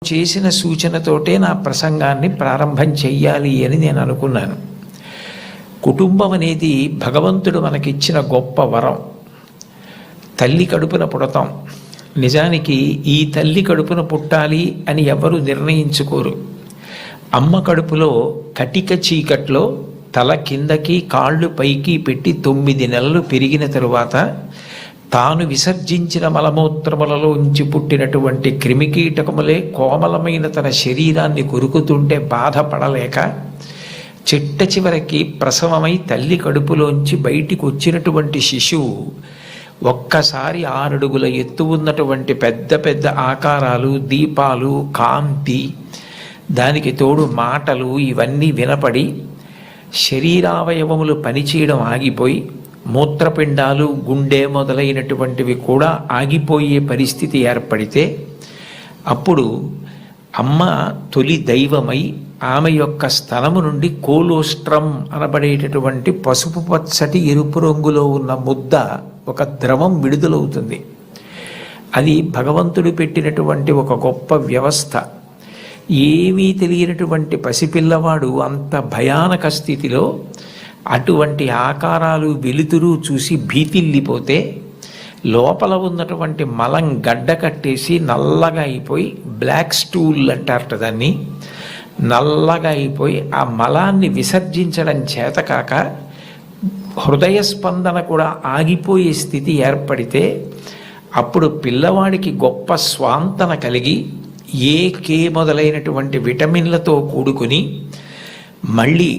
చేసిన సూచనతోటే నా ప్రసంగాన్ని ప్రారంభం చెయ్యాలి అని నేను అనుకున్నాను. కుటుంబం అనేది భగవంతుడు మనకిచ్చిన గొప్ప వరం. తల్లి కడుపున పుడతాం. నిజానికి ఈ తల్లి కడుపున పుట్టాలి అని ఎవరు నిర్ణయించుకోరు. అమ్మ కడుపులో కటిక చీకట్లో తల కిందకి కాళ్ళు పైకి పెట్టి 9 నెలలు పెరిగిన తరువాత తాను విసర్జించిన మలమూత్రములలో ఉంచి పుట్టినటువంటి క్రిమికీటకములే కోమలమైన తన శరీరాన్ని కొరుకుతుంటే బాధపడలేక చిట్ట చివరికి ప్రసవమై తల్లి కడుపులోంచి బయటికి వచ్చినటువంటి శిశువు ఒక్కసారి 6 అడుగుల ఎత్తు ఉన్నటువంటి పెద్ద పెద్ద ఆకారాలు, దీపాలు, కాంతి, దానికి తోడు మాటలు ఇవన్నీ వినపడి శరీరావయవములు పనిచేయడం ఆగిపోయి మూత్రపిండాలు, గుండె మొదలైనటువంటివి కూడా ఆగిపోయే పరిస్థితి ఏర్పడితే అప్పుడు అమ్మ తొలి దైవమై ఆమె యొక్క స్తనము నుండి కోలోస్ట్రం అనబడేటటువంటి పసుపు పచ్చటి ఎరుపు రంగులో ఉన్న ముద్ద ఒక ద్రవం విడుదలవుతుంది. అది భగవంతుడు పెట్టినటువంటి ఒక గొప్ప వ్యవస్థ. ఏమీ తెలియనటువంటి పసిపిల్లవాడు అంత భయానక స్థితిలో అటువంటి ఆకారాలు, వెలుతురు చూసి భీతిల్లిపోతే లోపల ఉన్నటువంటి మలం గడ్డ కట్టేసి నల్లగా అయిపోయి, బ్లాక్ స్టూల్ అంటారట దాన్ని, నల్లగా అయిపోయి ఆ మలాన్ని విసర్జించడం చేతకాక హృదయ స్పందన కూడా ఆగిపోయే స్థితి ఏర్పడితే అప్పుడు పిల్లవాడికి గొప్ప స్వాంతన కలిగి కే మొదలైనటువంటి విటమిన్లతో కూడుకుని మళ్ళీ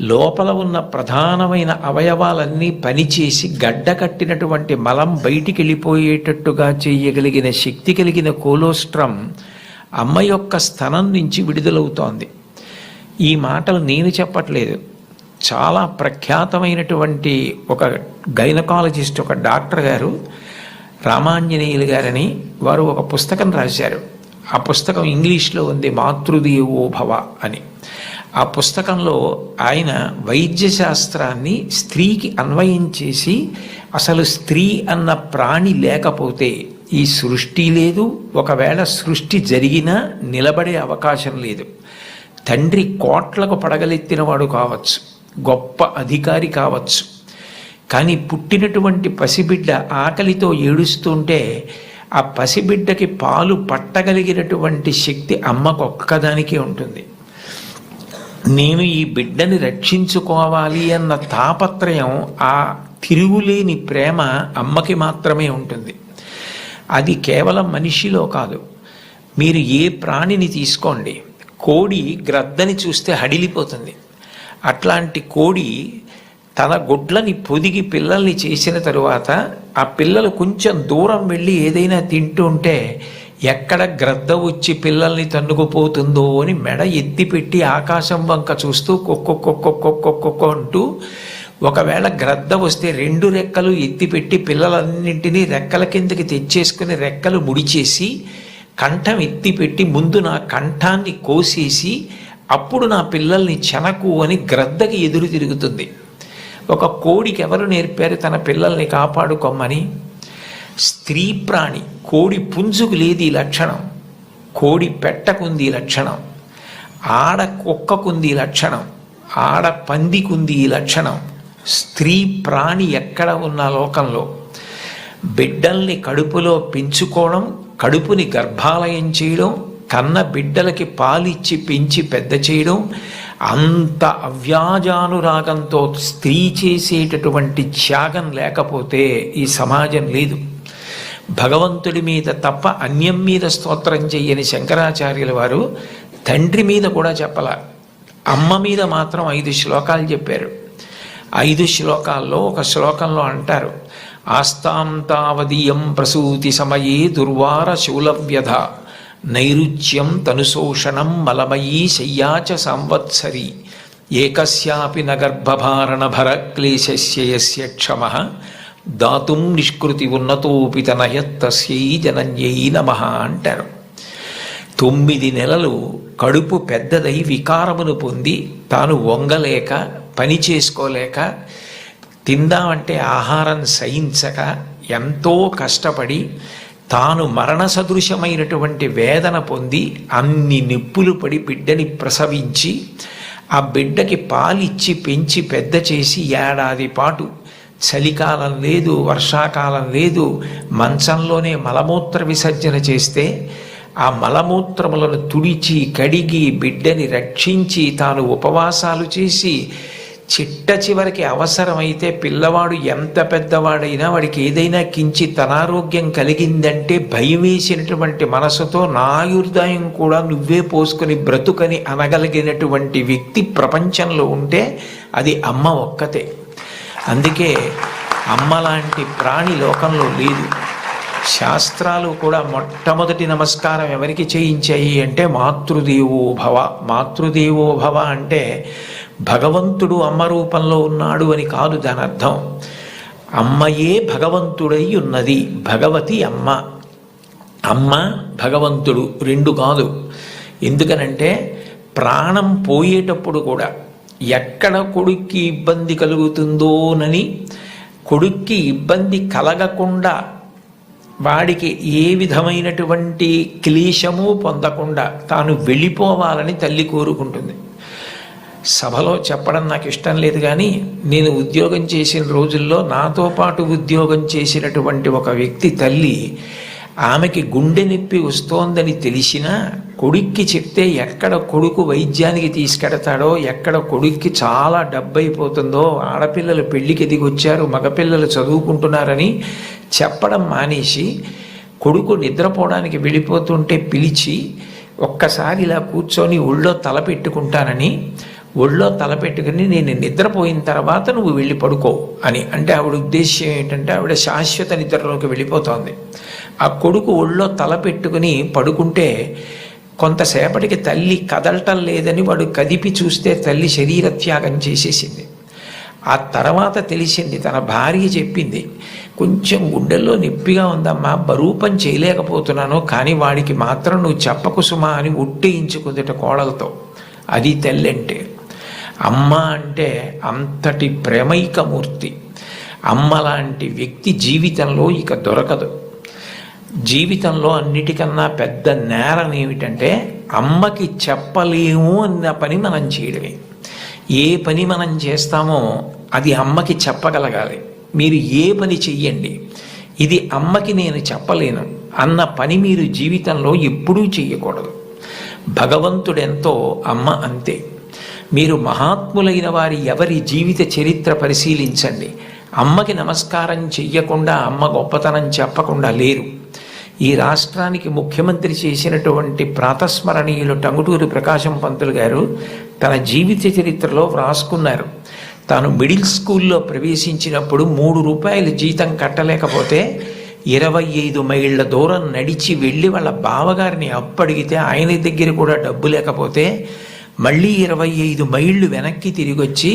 లోపల ఉన్న ప్రధానమైన అవయవాలన్నీ పనిచేసి గడ్డ కట్టినటువంటి మలం బయటికి వెళ్ళిపోయేటట్టుగా చేయగలిగిన శక్తి కలిగిన కోలోస్ట్రం అమ్మ యొక్క స్తనం నుంచి విడుదలవుతోంది. ఈ మాటలు నేను చెప్పట్లేదు. చాలా ప్రఖ్యాతమైనటువంటి ఒక గైనకాలజిస్ట్, ఒక డాక్టర్ గారు, రామాంజనేయులు గారని, వారు ఒక పుస్తకం రాశారు. ఆ పుస్తకం ఇంగ్లీష్లో ఉంది, మాతృదేవో భవ అని. ఆ పుస్తకంలో ఆయన వైద్యశాస్త్రాన్ని స్త్రీకి అన్వయం చేసి అసలు స్త్రీ అన్న ప్రాణి లేకపోతే ఈ సృష్టి లేదు, ఒకవేళ సృష్టి జరిగినా నిలబడే అవకాశం లేదు. తండ్రి కోట్లకు పడగలెత్తినవాడు కావచ్చు, గొప్ప అధికారి కావచ్చు, కానీ పుట్టినటువంటి పసిబిడ్డ ఆకలితో ఏడుస్తుంటే ఆ పసిబిడ్డకి పాలు పట్టగలిగినటువంటి శక్తి అమ్మకు ఒక్కదానికే ఉంటుంది. నేను ఈ బిడ్డని రక్షించుకోవాలి అన్న తాపత్రయం, ఆ తిరుగులేని ప్రేమ అమ్మకి మాత్రమే ఉంటుంది. అది కేవలం మనిషిలో కాదు. మీరు ఏ ప్రాణిని తీసుకోండి, కోడి గ్రద్దని చూస్తే హడిలిపోతుంది. అట్లాంటి కోడి తన గుడ్లని పొదిగి పిల్లల్ని చేసిన తరువాత ఆ పిల్లలు కొంచెం దూరం వెళ్ళి ఏదైనా తింటూ ఉంటే ఎక్కడ గ్రద్ద వచ్చి పిల్లల్ని తన్నుకుపోతుందో అని మెడ ఎత్తిపెట్టి ఆకాశం వంక చూస్తూ కొక్కొక్కొక్కొక్కొక్కొక్కొ అంటూ, ఒకవేళ గ్రద్ద వస్తే 2 రెక్కలు ఎత్తిపెట్టి పిల్లలన్నింటినీ రెక్కల కిందకి తెచ్చేసుకుని రెక్కలు ముడిచేసి కంఠం ఎత్తిపెట్టి ముందు నా కంఠాన్ని కోసేసి అప్పుడు నా పిల్లల్ని చెనకు అని గ్రద్దకి ఎదురు తిరుగుతుంది. ఒక కోడికి ఎవరు నేర్పారు తన పిల్లల్ని కాపాడుకోమని? స్త్రీ ప్రాణి. కోడి పుంజుకు లేదు ఈ లక్షణం, కోడి పెట్టకుంది ఈ లక్షణం, ఆడ కుక్కకుంది ఈ లక్షణం, ఆడ పందికుంది ఈ లక్షణం. స్త్రీ ప్రాణి ఎక్కడ ఉన్న లోకంలో బిడ్డల్ని కడుపులో పెంచుకోవడం, కడుపుని గర్భాలయం చేయడం, కన్న బిడ్డలకి పాలిచ్చి పెంచి పెద్ద చేయడం, అంత అవ్యాజానురాగంతో స్త్రీ చేసేటటువంటి త్యాగం లేకపోతే ఈ సమాజం లేదు. భగవంతుడి మీద తప్ప అన్యం మీద స్తోత్రం చెయ్యని శంకరాచార్యుల వారు తండ్రి మీద కూడా చెప్పల, అమ్మ మీద మాత్రం 5 శ్లోకాలు చెప్పారు. 5 శ్లోకాల్లో ఒక శ్లోకంలో అంటారు, ఆస్తాం తావదీయం ప్రసూతి సమయే దుర్వార శూలవ్యధ నైరుచ్యం తనుశోషణం మలమయీ శయ్యాచ సంవత్సరి ఏకస్యాపి నగర్భభారణ భర క్లేశస్య యస్య క్షమః దాతుం నిష్కృతి ఉన్నతోపి తనయత్తస్యై జనన్యై నమః అంటారు. 9 నెలలు కడుపు పెద్దదై వికారమును పొంది తాను వంగలేక, పని చేసుకోలేక, తిందామంటే ఆహారం సహించక ఎంతో కష్టపడి తాను మరణ సదృశమైనటువంటి వేదన పొంది అన్ని నిప్పులు పడి బిడ్డని ప్రసవించి ఆ బిడ్డకి పాలిచ్చి పెంచి పెద్ద చేసి ఏడాది పాటు చలికాలం లేదు, వర్షాకాలం లేదు, మంచంలోనే మలమూత్ర విసర్జన చేస్తే ఆ మలమూత్రములను తుడిచి కడిగి బిడ్డని రక్షించి తాను ఉపవాసాలు చేసి చిట్ట చివరికి అవసరమైతే పిల్లవాడు ఎంత పెద్దవాడైనా వాడికి ఏదైనా కించిత్ అనారోగ్యం కలిగిందంటే భయం వేసినటువంటి మనసుతో నా ఆయుర్దాయం కూడా నువ్వే పోసుకొని బ్రతుకని అనగలిగినటువంటి వ్యక్తి ప్రపంచంలో ఉంటే అది అమ్మ ఒక్కతే. అందుకే అమ్మ లాంటి ప్రాణి లోకంలో లేదు. శాస్త్రాలు కూడా మొట్టమొదటి నమస్కారం ఎవరికి చేయించాయి అంటే మాతృదేవో భవ. మాతృదేవో భవ అంటే భగవంతుడు అమ్మ రూపంలో ఉన్నాడు అని కాదు దాని అర్థం. అమ్మయే భగవంతుడై ఉన్నది. భగవతి అమ్మ, అమ్మ భగవంతుడు రెండు కాదు. ఎందుకనంటే ప్రాణం పోయేటప్పుడు కూడా ఎక్కడ కొడుక్కి ఇబ్బంది కలుగుతుందోనని కొడుక్కి ఇబ్బంది కలగకుండా వాడికి ఏ విధమైనటువంటి క్లేశము పొందకుండా తాను వెళ్ళిపోవాలని తల్లి కోరుకుంటుంది. సభలో చెప్పడం నాకు ఇష్టం లేదు, కానీ నేను ఉద్యోగం చేసిన రోజుల్లో నాతో పాటు ఉద్యోగం చేసినటువంటి ఒక వ్యక్తి తల్లి, ఆమెకి గుండె నొప్పి వస్తోందని తెలిసినా కొడుక్కి చెప్తే ఎక్కడ కొడుకు వైద్యానికి తీసుకెడతాడో, ఎక్కడ కొడుక్కి చాలా డబ్బైపోతుందో, ఆడపిల్లలు పెళ్లికి ఎదిగొచ్చారు, మగపిల్లలు చదువుకుంటున్నారని చెప్పడం మానేసి కొడుకు నిద్రపోవడానికి వెళ్ళిపోతుంటే పిలిచి ఒక్కసారి ఇలా కూర్చొని ఒళ్ళో తల పెట్టుకుంటానని, ఒళ్ళో తలపెట్టుకుని నేను నిద్రపోయిన తర్వాత నువ్వు వెళ్ళి పడుకో అని అంటే ఆవిడ ఉద్దేశ్యం ఏంటంటే ఆవిడ శాశ్వత నిద్రలోకి వెళ్ళిపోతోంది. ఆ కొడుకు ఒళ్ళో తల పెట్టుకుని పడుకుంటే కొంతసేపటికి తల్లి కదలటం లేదని వాడు కదిపి చూస్తే తల్లి శరీర త్యాగం చేసేసింది. ఆ తర్వాత తెలిసింది, తన భార్య చెప్పింది, కొంచెం గుండెల్లో నొప్పిగా ఉందమ్మా, బరువు పని చేయలేకపోతున్నాను, కానీ వాడికి మాత్రం నువ్వు చెప్పకు సుమా అని ఒట్టేయించుకుందట కోడలతో. అది తల్లి అంటే. అమ్మ అంటే అంతటి ప్రేమైకమూర్తి. అమ్మ లాంటి వ్యక్తి జీవితంలో ఇక దొరకదు. జీవితంలో అన్నిటికన్నా పెద్ద నేరం ఏమిటంటే అమ్మకి చెప్పలేము అన్న పని మనం చేయడమే. ఏ పని మనం చేస్తామో అది అమ్మకి చెప్పగలగాలి. మీరు ఏ పని చెయ్యండి, ఇది అమ్మకి నేను చెప్పలేను అన్న పని మీరు జీవితంలో ఎప్పుడూ చెయ్యకూడదు. భగవంతుడెంతో అమ్మ అంతే. మీరు మహాత్ములైన వారి ఎవరి జీవిత చరిత్ర పరిశీలించండి. అమ్మకి నమస్కారం చెయ్యకుండా, అమ్మ గొప్పతనం చెప్పకుండా లేరు. ఈ రాష్ట్రానికి ముఖ్యమంత్రి చేసినటువంటి ప్రాతస్మరణీయులు టంగుటూరి ప్రకాశం పంతులు గారు తన జీవిత చరిత్రలో వ్రాసుకున్నారు. తాను మిడిల్ స్కూల్లో ప్రవేశించినప్పుడు 3 రూపాయలు జీతం కట్టలేకపోతే 25 మైళ్ళ దూరం నడిచి వెళ్ళి వాళ్ళ బావగారిని అప్పడిగితే ఆయన దగ్గర కూడా డబ్బు లేకపోతే మళ్ళీ 25 మైళ్ళు వెనక్కి తిరిగి వచ్చి,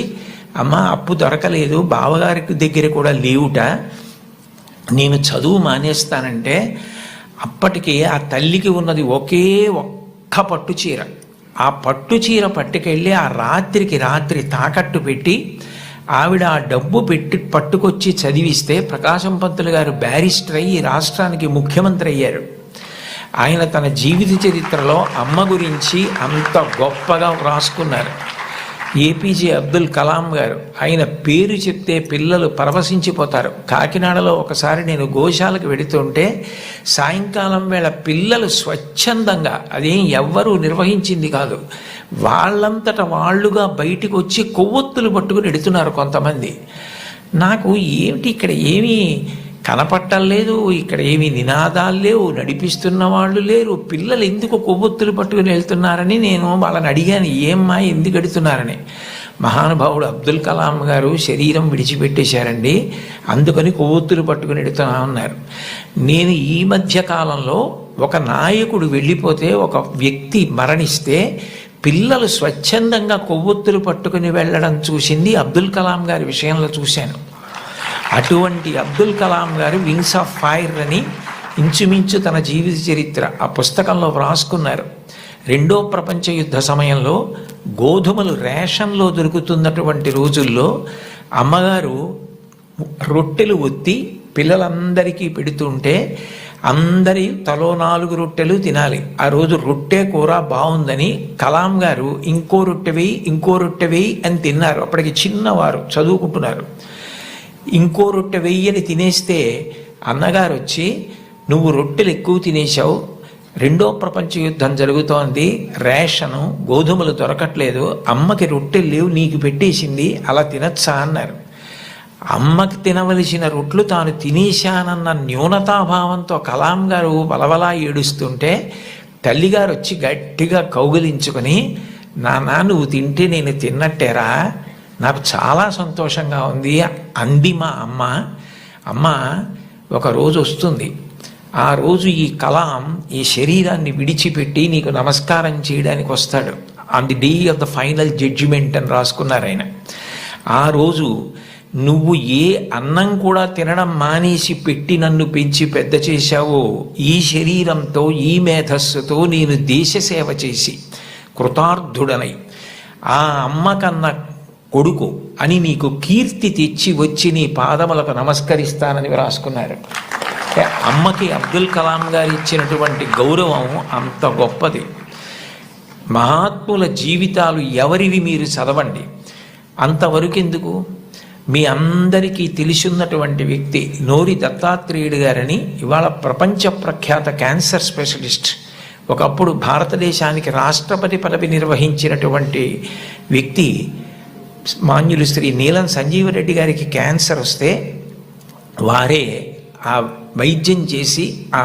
అమ్మ అప్పు దొరకలేదు, బావగారికి దగ్గర కూడా లేవుట, నేను చదువు మానేస్తానంటే అప్పటికే ఆ తల్లికి ఉన్నది ఒకే ఒక్క పట్టు చీర. ఆ పట్టు చీర పట్టుకెళ్ళి ఆ రాత్రికి రాత్రి తాకట్టు పెట్టి ఆవిడ ఆ డబ్బు పట్టుకొచ్చి చదివిస్తే ప్రకాశం పంతులు గారు బ్యారిస్టర్ అయ్యి రాష్ట్రానికి ముఖ్యమంత్రి అయ్యారు. ఆయన తన జీవిత చరిత్రలో అమ్మ గురించి అంత గొప్పగా వ్రాసుకున్నారు. ఏపీజే అబ్దుల్ కలాం గారు, ఆయన పేరు చెప్తే పిల్లలు పరవశించిపోతారు. కాకినాడలో ఒకసారి నేను గోశాలకు వెడుతుంటే సాయంకాలం వేళ పిల్లలు స్వచ్ఛందంగా, అదేం ఎవ్వరూ నిర్వహించింది కాదు, వాళ్ళంతట వాళ్ళుగా బయటికి వచ్చి కొవ్వొత్తులు పట్టుకుని ఎడుతున్నారు కొంతమంది. నాకు ఏమిటి ఇక్కడ ఏమీ కనపట్టలేదు, ఇక్కడ ఏమీ నినాదాలు లేవు, నడిపిస్తున్న వాళ్ళు లేరు, పిల్లలు ఎందుకు కొవ్వొత్తులు పట్టుకుని వెళ్తున్నారని నేను వాళ్ళని అడిగాను, ఏమ్మా ఎందుకు ఎడుతున్నారని. మహానుభావుడు అబ్దుల్ కలాం గారు శరీరం విడిచిపెట్టేశారండి, అందుకని కొవ్వొత్తులు పట్టుకుని ఎడుతున్నా ఉన్నారు. నేను ఈ మధ్య కాలంలో ఒక నాయకుడు వెళ్ళిపోతే, ఒక వ్యక్తి మరణిస్తే పిల్లలు స్వచ్ఛందంగా కొవ్వొత్తులు పట్టుకుని వెళ్ళడం చూసింది అబ్దుల్ కలాం గారి విషయంలో చూశాను. అటువంటి అబ్దుల్ కలాం గారు వింగ్స్ ఆఫ్ ఫైర్ అని ఇంచుమించు తన జీవిత చరిత్ర ఆ పుస్తకంలో వ్రాసుకున్నారు. 2వ ప్రపంచ యుద్ధ సమయంలో గోధుమలు రేషన్లో దొరుకుతున్నటువంటి రోజుల్లో అమ్మగారు రొట్టెలు ఒత్తి పిల్లలందరికీ పెడుతుంటే అందరి తలో 4 రొట్టెలు తినాలి. ఆ రోజు రొట్టె కూర బాగుందని కలాం గారు ఇంకో రొట్టె వేయి అని తిన్నారు. అప్పటికి చిన్నవారు చదువుకుంటున్నారు. ఇంకో రొట్టె వెయ్యి అని తినేస్తే అన్నగారు వచ్చి, నువ్వు రొట్టెలు ఎక్కువ తినేశావు, 2వ ప్రపంచ యుద్ధం జరుగుతోంది, రేషను గోధుమలు దొరకట్లేదు, అమ్మకి రొట్టెలు లేవు, నీకు పెట్టేసింది, అలా తినచ్చా అన్నారు. అమ్మకి తినవలసిన రొట్లు తాను తినేశానన్న న్యూనతాభావంతో కలాం గారు బలబలా ఏడుస్తుంటే తల్లిగారు వచ్చి గట్టిగా కౌగిలించుకొని, నాన్న నువ్వు తింటే నేను తిన్నట్టేరా, నాకు చాలా సంతోషంగా ఉంది అంది మా అమ్మ. అమ్మ ఒకరోజు వస్తుంది, ఆ రోజు ఈ కలాం ఈ శరీరాన్ని విడిచిపెట్టి నీకు నమస్కారం చేయడానికి వస్తాడు. On the day of the final judgement అని రాసుకున్నారు ఆయన. ఆ రోజు నువ్వు ఏ అన్నం కూడా తినడం మానేసి పెట్టి నన్ను పెంచి పెద్ద చేశావో, ఈ శరీరంతో ఈ మేధస్సుతో నేను దేశ సేవ చేసి కృతార్థుడనై ఆ అమ్మ కన్న కొడుకు అని నీకు కీర్తి తెచ్చి వచ్చి నీ పాదములకు నమస్కరిస్తానని రాసుకున్నారు. అమ్మకి అబ్దుల్ కలాం గారు ఇచ్చినటువంటి గౌరవం అంత గొప్పది. మహాత్ముల జీవితాలు ఎవరివి మీరు చదవండి. అంతవరకు ఎందుకు, మీ అందరికీ తెలిసిన్నటువంటి వ్యక్తి నోరి దత్తాత్రేయుడు గారని, ఇవాళ ప్రపంచ ప్రఖ్యాత క్యాన్సర్ స్పెషలిస్ట్, ఒకప్పుడు భారతదేశానికి రాష్ట్రపతి పదవి నిర్వహించినటువంటి వ్యక్తి, మాన్యులు శ్రీ నీలం సంజీవరెడ్డి గారికి క్యాన్సర్ వస్తే వారే ఆ వైద్యం చేసి ఆ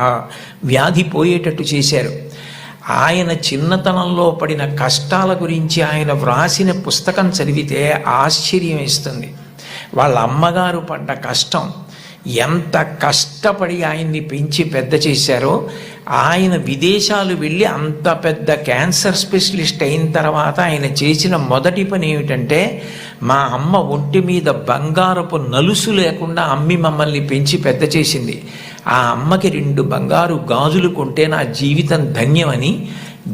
వ్యాధి పోయేటట్టు చేశారు. ఆయన చిన్నతనంలో పడిన కష్టాల గురించి ఆయన వ్రాసిన పుస్తకం చదివితే ఆశ్చర్యం వేస్తుంది. వాళ్ళ అమ్మగారు పడ్డ కష్టం, ఎంత కష్టపడి ఆయన్ని పెంచి పెద్ద చేశారో, ఆయన విదేశాలు వెళ్ళి అంత పెద్ద క్యాన్సర్ స్పెషలిస్ట్ అయిన తర్వాత ఆయన చేసిన మొదటి పని ఏమిటంటే, మా అమ్మ ఒంటి మీద బంగారపు నలుసు లేకుండా అమ్మి మమ్మల్ని పెంచి పెద్ద చేసింది, ఆ అమ్మకి 2 బంగారు గాజులు కొంటే నా జీవితం ధన్యమని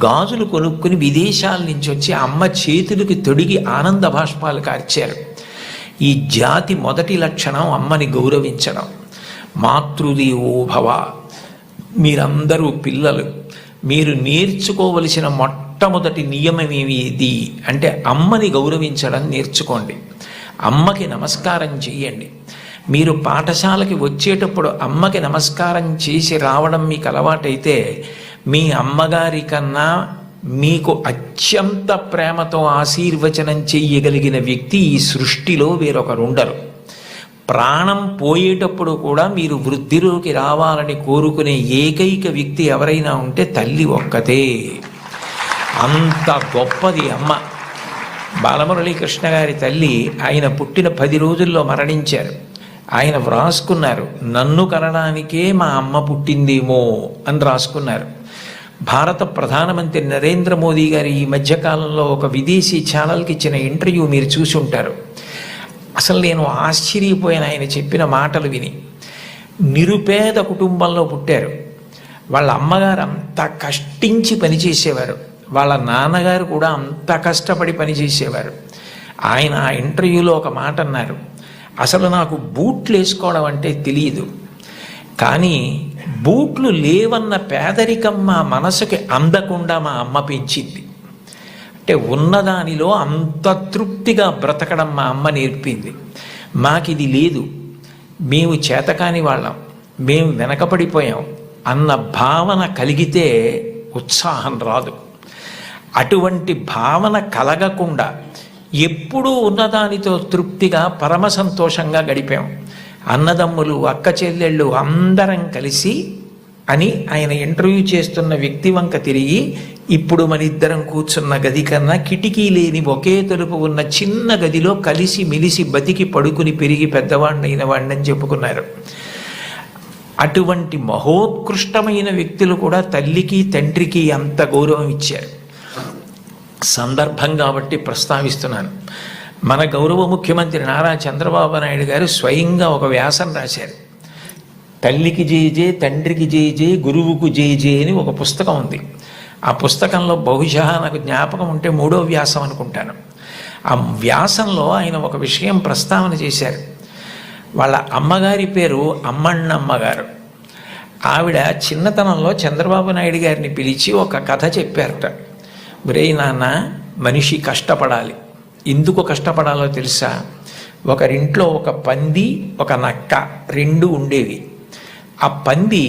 గాజులు కొనుక్కుని విదేశాల నుంచి వచ్చి అమ్మ చేతులకి తొడిగి ఆనంద బాష్పాలు కార్చారు. ఈ జాతి మొదటి లక్షణం అమ్మని గౌరవించడం. మాతృదేవో భవ. మీరందరూ పిల్లలు, మీరు నేర్చుకోవలసిన మొట్టమొదటి నియమం ఏది అంటే అమ్మని గౌరవించడం నేర్చుకోండి. అమ్మకి నమస్కారం చేయండి. మీరు పాఠశాలకి వచ్చేటప్పుడు అమ్మకి నమస్కారం చేసి రావడం మీకు అలవాటైతే, మీ అమ్మగారి కన్నా మీకు అత్యంత ప్రేమతో ఆశీర్వచనం చెయ్యగలిగిన వ్యక్తి ఈ సృష్టిలో వేరొకరుండరు. ప్రాణం పోయేటప్పుడు కూడా మీరు వృద్ధిలోకి రావాలని కోరుకునే ఏకైక వ్యక్తి ఎవరైనా ఉంటే తల్లి ఒక్కతే. అంత గొప్పది అమ్మ. బాలమురళీకృష్ణ గారి తల్లి ఆయన పుట్టిన 10 రోజుల్లో మరణించారు. ఆయన వ్రాసుకున్నారు, నన్ను కనడానికే మా అమ్మ పుట్టిందేమో అని రాసుకున్నారు. భారత ప్రధానమంత్రి నరేంద్ర మోదీ గారు ఈ మధ్యకాలంలో ఒక విదేశీ ఛానల్కి ఇచ్చిన ఇంటర్వ్యూ మీరు చూసి ఉంటారు. అసలు నేను ఆశ్చర్యపోయిన ఆయన చెప్పిన మాటలు విని. నిరుపేద కుటుంబంలో పుట్టారు. వాళ్ళ అమ్మగారు అంత కష్టించి పనిచేసేవారు, వాళ్ళ నాన్నగారు కూడా అంత కష్టపడి పనిచేసేవారు. ఆయన ఆ ఇంటర్వ్యూలో ఒక మాట అన్నారు, అసలు నాకు బూట్లు వేసుకోవడం అంటే తెలియదు, కానీ బూట్లు లేవన్న పేదరికం మా మనసుకి అందకుండా మా అమ్మ పెంచింది. అంటే ఉన్నదానిలో అంత తృప్తిగా బ్రతకడం మా అమ్మ నేర్పింది. మాకిది లేదు, మేము చేతకాని వాళ్ళం, మేము వెనకపడిపోయాం అన్న భావన కలిగితే ఉత్సాహం రాదు. అటువంటి భావన కలగకుండా ఎప్పుడూ ఉన్నదానితో తృప్తిగా పరమ సంతోషంగా గడిపాం. అన్నదమ్ములు, అక్క చెల్లెళ్ళు అందరం కలిసి అని ఆయన ఇంటర్వ్యూ చేస్తున్న వ్యక్తి వంక తిరిగి, ఇప్పుడు మన ఇద్దరం కూర్చున్న గది కన్నా కిటికీ లేని ఒకే తలుపు ఉన్న చిన్న గదిలో కలిసి మెలిసి బతికి పడుకుని పెరిగి పెద్దవాడినైన వాడిని చెప్పుకున్నారు. అటువంటి మహోత్కృష్టమైన వ్యక్తులు కూడా తల్లికి తండ్రికి అంత గౌరవం ఇచ్చారు. సందర్భం కాబట్టి ప్రస్తావిస్తున్నాను. మన గౌరవ ముఖ్యమంత్రి నారా చంద్రబాబు నాయుడు గారు స్వయంగా ఒక వ్యాసం రాశారు. తల్లికి జేజే, తండ్రికి జేజే, గురువుకు జేజే అని ఒక పుస్తకం ఉంది. ఆ పుస్తకంలో బహుశా నాకు జ్ఞాపకం ఉంటే 3వ వ్యాసం అనుకుంటాను. ఆ వ్యాసంలో ఆయన ఒక విషయం ప్రస్తావన చేశారు. వాళ్ళ అమ్మగారి పేరు అమ్మన్నమ్మ గారు. ఆవిడ చిన్నతనంలో చంద్రబాబు నాయుడు గారిని పిలిచి ఒక కథ చెప్పారట. ఒరేయ్ నాన్న, మనిషి కష్టపడాలి. ఎందుకు కష్టపడాలో తెలుసా? ఒకరింట్లో ఒక పంది, ఒక నక్క రెండు ఉండేవి. ఆ పంది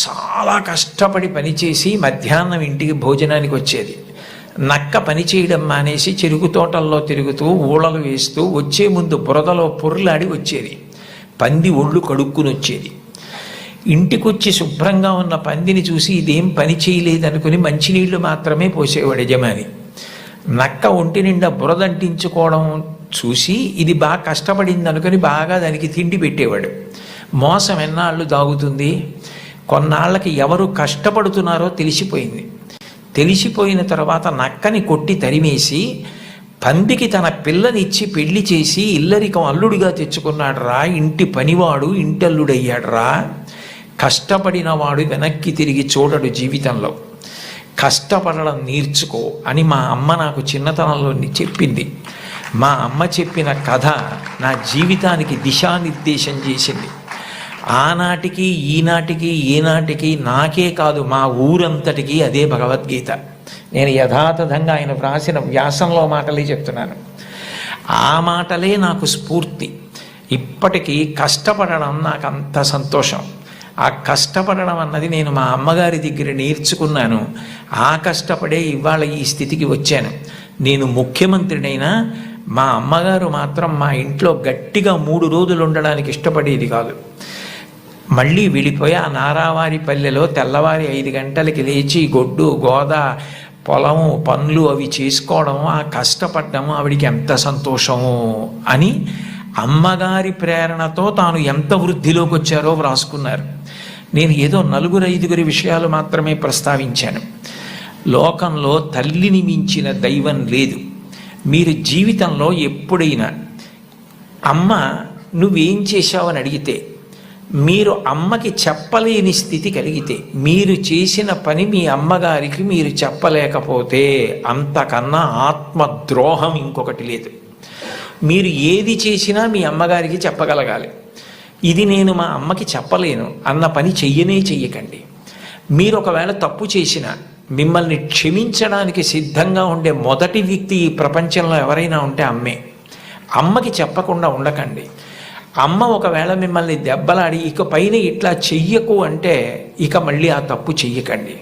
చాలా కష్టపడి పనిచేసి మధ్యాహ్నం ఇంటికి భోజనానికి వచ్చేది. నక్క పని చేయడం మానేసి చెరుకు తోటల్లో తిరుగుతూ ఊళలు వేస్తూ వచ్చే ముందు బురదలో పొర్లాడి వచ్చేది. పంది ఒళ్ళు కడుక్కుని వచ్చేది. ఇంటికొచ్చి శుభ్రంగా ఉన్న పందిని చూసి ఇదేం పని చేయలేదనుకుని మంచినీళ్లు మాత్రమే పోసేవాడు యజమాని. నక్క ఒంటి నిండా బురదంటించుకోవడం చూసి ఇది బాగా కష్టపడింది అనుకుని బాగా దానికి తిండి పెట్టేవాడు. మోసం ఎన్నాళ్ళు దాగుతుంది? కొన్నాళ్ళకి ఎవరు కష్టపడుతున్నారో తెలిసిపోయింది. తెలిసిపోయిన తర్వాత నక్కని కొట్టి తరిమేసి పందికి తన పిల్లనిచ్చి పెళ్లి చేసి ఇల్లరికం అల్లుడిగా తెచ్చుకున్నాడు రా. ఇంటి పనివాడు ఇంటల్లుడయ్యాడు రా. కష్టపడిన వాడు వెనక్కి తిరిగి చూడడు జీవితంలో. కష్టపడడం నేర్చుకో అని మా అమ్మ నాకు చిన్నతనంలో చెప్పింది. మా అమ్మ చెప్పిన కథ నా జీవితానికి దిశానిర్దేశం చేసింది. ఆనాటికి ఈనాటికి ఏనాటికి నాకే కాదు మా ఊరంతటికి అదే భగవద్గీత. నేను యథాతథంగా ఆయన వ్రాసిన వ్యాసంలో మాటలే చెప్తున్నాను. ఆ మాటలే నాకు స్ఫూర్తి. ఇప్పటికీ కష్టపడడం నాకు అంత సంతోషం. ఆ కష్టపడడం అన్నది నేను మా అమ్మగారి దగ్గర నేర్చుకున్నాను. ఆ కష్టపడే ఇవాళ ఈ స్థితికి వచ్చాను. నేను ముఖ్యమంత్రినైనా మా అమ్మగారు మాత్రం మా ఇంట్లో గట్టిగా 3 రోజులు ఉండడానికి ఇష్టపడేది కాదు. మళ్ళీ వెళ్ళిపోయి ఆ నారావారి పల్లెలో తెల్లవారి 5 గంటలకి లేచి గొడ్డు గోద పొలము పనులు అవి చేసుకోవడం, ఆ కష్టపడ్డము ఆవిడికి ఎంత సంతోషము అని అమ్మగారి ప్రేరణతో తాను ఎంత వృద్ధిలోకి వచ్చారో వ్రాసుకున్నారు. నేను ఏదో 4-5 విషయాలు మాత్రమే ప్రస్తావించాను. లోకంలో తల్లిని మించిన దైవం లేదు. మీరు జీవితంలో ఎప్పుడైనా అమ్మ నువ్వేం చేశావని అడిగితే, మీరు అమ్మకి చెప్పలేని స్థితి కలిగితే, మీరు చేసిన పని మీ అమ్మగారికి మీరు చెప్పలేకపోతే అంతకన్నా ఆత్మద్రోహం ఇంకొకటి లేదు. మీరు ఏది చేసినా మీ అమ్మగారికి చెప్పగలగాలి. ఇది నేను మా అమ్మకి చెప్పలేను అన్న పని చెయ్యకండి. మీరు ఒకవేళ తప్పు చేసినా మిమ్మల్ని క్షమించడానికి సిద్ధంగా ఉండే మొదటి వ్యక్తి ఈ ప్రపంచంలో ఎవరైనా ఉంటే అమ్మే. అమ్మకి చెప్పకుండా ఉండకండి. అమ్మ ఒకవేళ మిమ్మల్ని దెబ్బలాడి ఇక పైన ఇట్లా చెయ్యకు అంటే ఇక మళ్ళీ ఆ తప్పు చెయ్యకండి.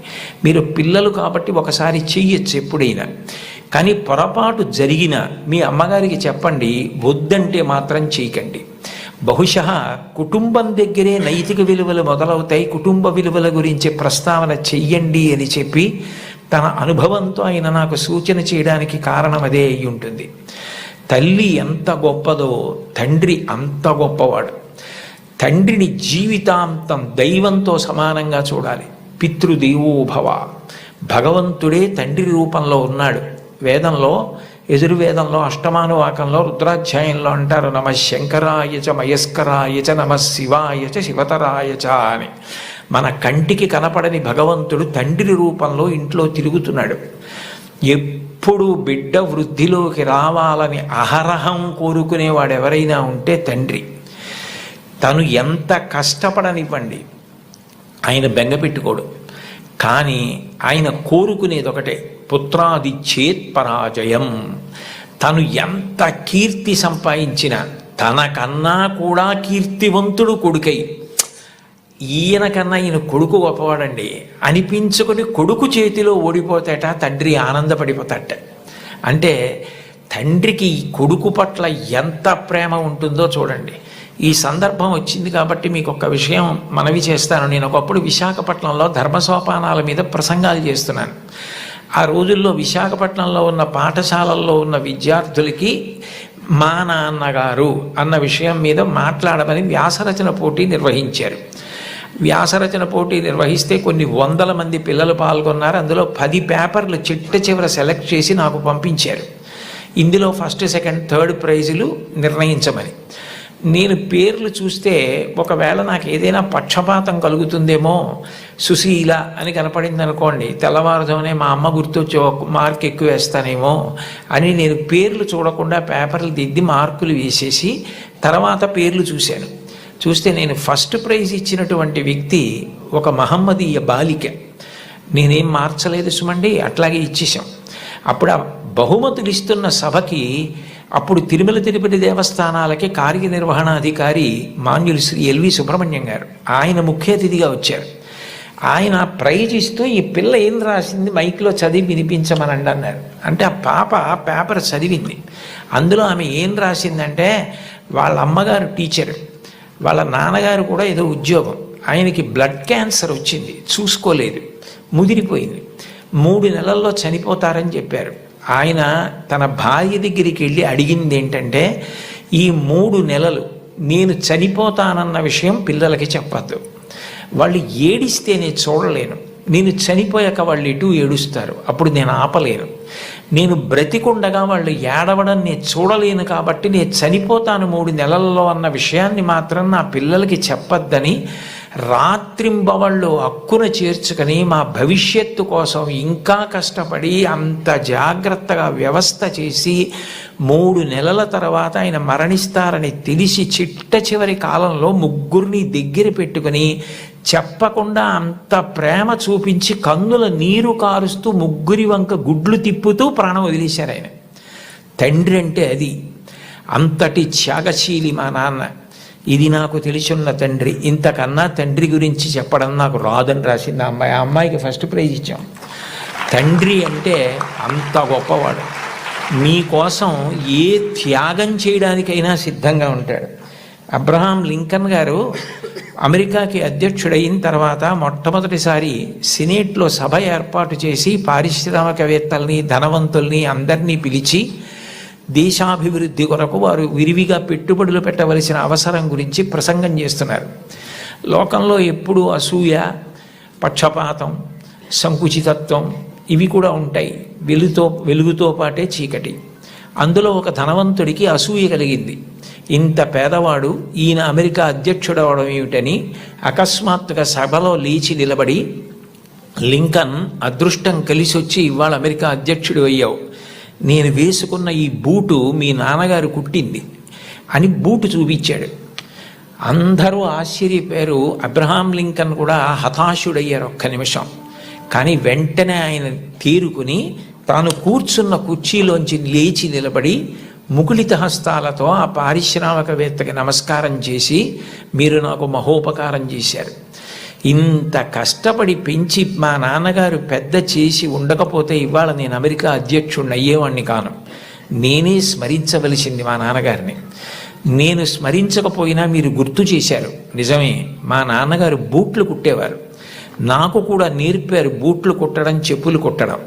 మీరు పిల్లలు కాబట్టి ఒకసారి చెయ్యొచ్చు ఎప్పుడైనా, కానీ పొరపాటు జరిగిన మీ అమ్మగారికి చెప్పండి, వద్దంటే మాత్రం చేయకండి. బహుశా కుటుంబం దగ్గరే నైతిక విలువలు మొదలవుతాయి. కుటుంబ విలువల గురించి ప్రస్తావన చెయ్యండి అని చెప్పి తన అనుభవంతో ఆయన నాకు సూచన చేయడానికి కారణం అదే అయి ఉంటుంది. తల్లి ఎంత గొప్పదో తండ్రి అంత గొప్పవాడు. తండ్రిని జీవితాంతం దైవంతో సమానంగా చూడాలి. పితృదేవోభవ, భగవంతుడే తండ్రి రూపంలో ఉన్నాడు. వేదంలో యజుర్వేదంలో అష్టమానువాకంలో రుద్రాధ్యాయంలో అంటారు, నమ శంకరాయచ మయస్కరాయచ నమ శివాయచ శివతరాయచ అని. మన కంటికి కనపడని భగవంతుడు తండ్రి రూపంలో ఇంట్లో తిరుగుతున్నాడు. ఎప్పుడు బిడ్డ వృద్ధిలోకి రావాలని అహరహం కోరుకునేవాడు ఎవరైనా ఉంటే తండ్రి. తను ఎంత కష్టపడనివ్వండి, ఆయన బెంగ పెట్టుకోడు. కానీ ఆయన కోరుకునేది ఒకటే, పుత్రాదిచ్చేత్ పరాజయం. తను ఎంత కీర్తి సంపాదించినా తనకన్నా కూడా కీర్తివంతుడు కొడుకై, ఈయన కన్నా ఈయన కొడుకు గొప్పవాడండి అనిపించుకొని కొడుకు చేతిలో ఓడిపోతాట తండ్రి ఆనందపడిపోతాట. అంటే తండ్రికి ఈ కొడుకు పట్ల ఎంత ప్రేమ ఉంటుందో చూడండి. ఈ సందర్భం వచ్చింది కాబట్టి మీకు ఒక విషయం మనవి చేస్తాను. నేను ఒకప్పుడు విశాఖపట్నంలో ధర్మసోపానాల మీద ప్రసంగాలు చేస్తున్నాను. ఆ రోజుల్లో విశాఖపట్నంలో ఉన్న పాఠశాలల్లో ఉన్న విద్యార్థులకి మా నాన్నగారు అన్న విషయం మీద మాట్లాడమని వ్యాసరచన పోటీ నిర్వహించారు. వ్యాసరచన పోటీ నిర్వహిస్తే కొన్ని 100 మంది పిల్లలు పాల్గొన్నారు. అందులో 10 పేపర్లు చిట్ట చివర సెలెక్ట్ చేసి నాకు పంపించారు. ఇందులో ఫస్ట్, సెకండ్, థర్డ్ ప్రైజులు నిర్ణయించమని. నేను పేర్లు చూస్తే ఒకవేళ నాకు ఏదైనా పక్షపాతం కలుగుతుందేమో, సుశీల అని కనపడింది అనుకోండి, తెల్లవారుజామునే మా అమ్మ గుర్తొచ్చి ఒక మార్క్ ఎక్కువ వేస్తానేమో అని నేను పేర్లు చూడకుండా పేపర్లు దిద్ది మార్కులు వేసేసి తర్వాత పేర్లు చూశాను. చూస్తే నేను ఫస్ట్ ప్రైజ్ ఇచ్చినటువంటి వ్యక్తి ఒక మహమ్మదీయ బాలిక. నేనేం మార్చలేదు సుమండి, అట్లాగే ఇచ్చేసాం. అప్పుడు ఆ బహుమతులు ఇస్తున్న సభకి అప్పుడు తిరుమల తిరుపతి దేవస్థానాలకి కార్యనిర్వహణాధికారి మాన్యులు శ్రీ ఎల్వి సుబ్రహ్మణ్యం గారు, ఆయన ముఖ్య అతిథిగా వచ్చారు. ఆయన ప్రైజ్ ఇస్తూ ఈ పిల్ల ఏం రాసింది మైక్లో చదివి వినిపించమనండి అన్నారు. అంటే ఆ పాప పేపర్ చదివింది. అందులో ఆమె ఏం రాసిందంటే, వాళ్ళ అమ్మగారు టీచరు, వాళ్ళ నాన్నగారు కూడా ఏదో ఉద్యోగం, ఆయనకి బ్లడ్ క్యాన్సర్ వచ్చింది, చూసుకోలేదు, ముదిరిపోయింది, 3 నెలల్లో చనిపోతారని చెప్పారు. ఆయన తన భార్య దగ్గరికి వెళ్ళి అడిగింది ఏంటంటే, ఈ 3 నెలలు నేను చనిపోతానన్న విషయం పిల్లలకి చెప్పద్దు, వాళ్ళు ఏడిస్తే నేను చూడలేను, నేను చనిపోయాక వాళ్ళు ఎటు ఏడుస్తారు, అప్పుడు నేను ఆపలేను, నేను బ్రతికుండగా వాళ్ళు ఏడవడం నేను చూడలేను, కాబట్టి నేను చనిపోతాను 3 నెలల్లో అన్న విషయాన్ని మాత్రం నా పిల్లలకి చెప్పద్దని రాత్రింబవళ్ళు హక్కున చేర్చుకొని మా భవిష్యత్తు కోసం ఇంకా కష్టపడి అంత జాగ్రత్తగా వ్యవస్థ చేసి 3 నెలల తర్వాత ఆయన మరణిస్తారని తెలిసి చిట్ట చివరి కాలంలో 3 దగ్గర పెట్టుకుని చెప్పకుండా అంత ప్రేమ చూపించి కన్నుల నీరు కారుస్తూ 3 వంక గుడ్లు తిప్పుతూ ప్రాణం వదిలేశారు ఆయన. తండ్రి అంటే అది, అంతటి త్యాగశీలి మా నాన్న. ఇది నాకు తెలిసున్న తండ్రి, ఇంతకన్నా తండ్రి గురించి చెప్పడం నాకు రాదని రాసింది ఆ అమ్మాయి. ఆ అమ్మాయికి ఫస్ట్ ప్రైజ్ ఇచ్చాం. తండ్రి అంటే అంత గొప్పవాడు, మీకోసం ఏ త్యాగం చేయడానికైనా సిద్ధంగా ఉంటాడు. అబ్రహాం లింకన్ గారు అమెరికాకి అధ్యక్షుడైన తర్వాత మొట్టమొదటిసారి సినేట్లో సభ ఏర్పాటు చేసి పారిశ్రామికవేత్తల్ని ధనవంతుల్ని అందరినీ పిలిచి దేశాభివృద్ధి కొరకు వారు విరివిగా పెట్టుబడులు పెట్టవలసిన అవసరం గురించి ప్రసంగం చేస్తున్నారు. లోకంలో ఎప్పుడూ అసూయ, పక్షపాతం, సంకుచితత్వం ఇవి కూడా ఉంటాయి, వెలుగుతో పాటే చీకటి. అందులో ఒక ధనవంతుడికి అసూయ కలిగింది. ఇంత పేదవాడు ఈయన అమెరికా అధ్యక్షుడవడం ఏమిటని అకస్మాత్తుగా సభలో లేచి నిలబడి, లింకన్ అదృష్టం కలిసి వచ్చి ఇవాళ అమెరికా అధ్యక్షుడు అయ్యావు, నేను వేసుకున్న ఈ బూటు మీ నాన్నగారు కుట్టింది అని బూటు చూపించాడు. అందరూ ఆశ్చర్యపోయారు. అబ్రహాం లింకన్ కూడా హతాశుడయ్యారు ఒక్క నిమిషం. కానీ వెంటనే ఆయన తేరుకుని తాను కూర్చున్న కుర్చీలోంచి లేచి నిలబడి ముకుళిత హస్తాలతో ఆ పారిశ్రామికవేత్తకి నమస్కారం చేసి, మీరు నాకు మహోపకారం చేశారు, ఇంత కష్టపడి పెంచి మా నాన్నగారు పెద్ద చేసి ఉండకపోతే ఇవాళ నేను అమెరికా అధ్యక్షుడిని అయ్యేవాడిని కాను, నేనే స్మరించవలసింది మా నాన్నగారిని. నేను స్మరించకపోయినా మీరు గుర్తు చేశారు. నిజమే, మా నాన్నగారు బూట్లు కుట్టేవారు, నాకు కూడా నేర్పారు బూట్లు కుట్టడం, చెప్పులు కుట్టడం.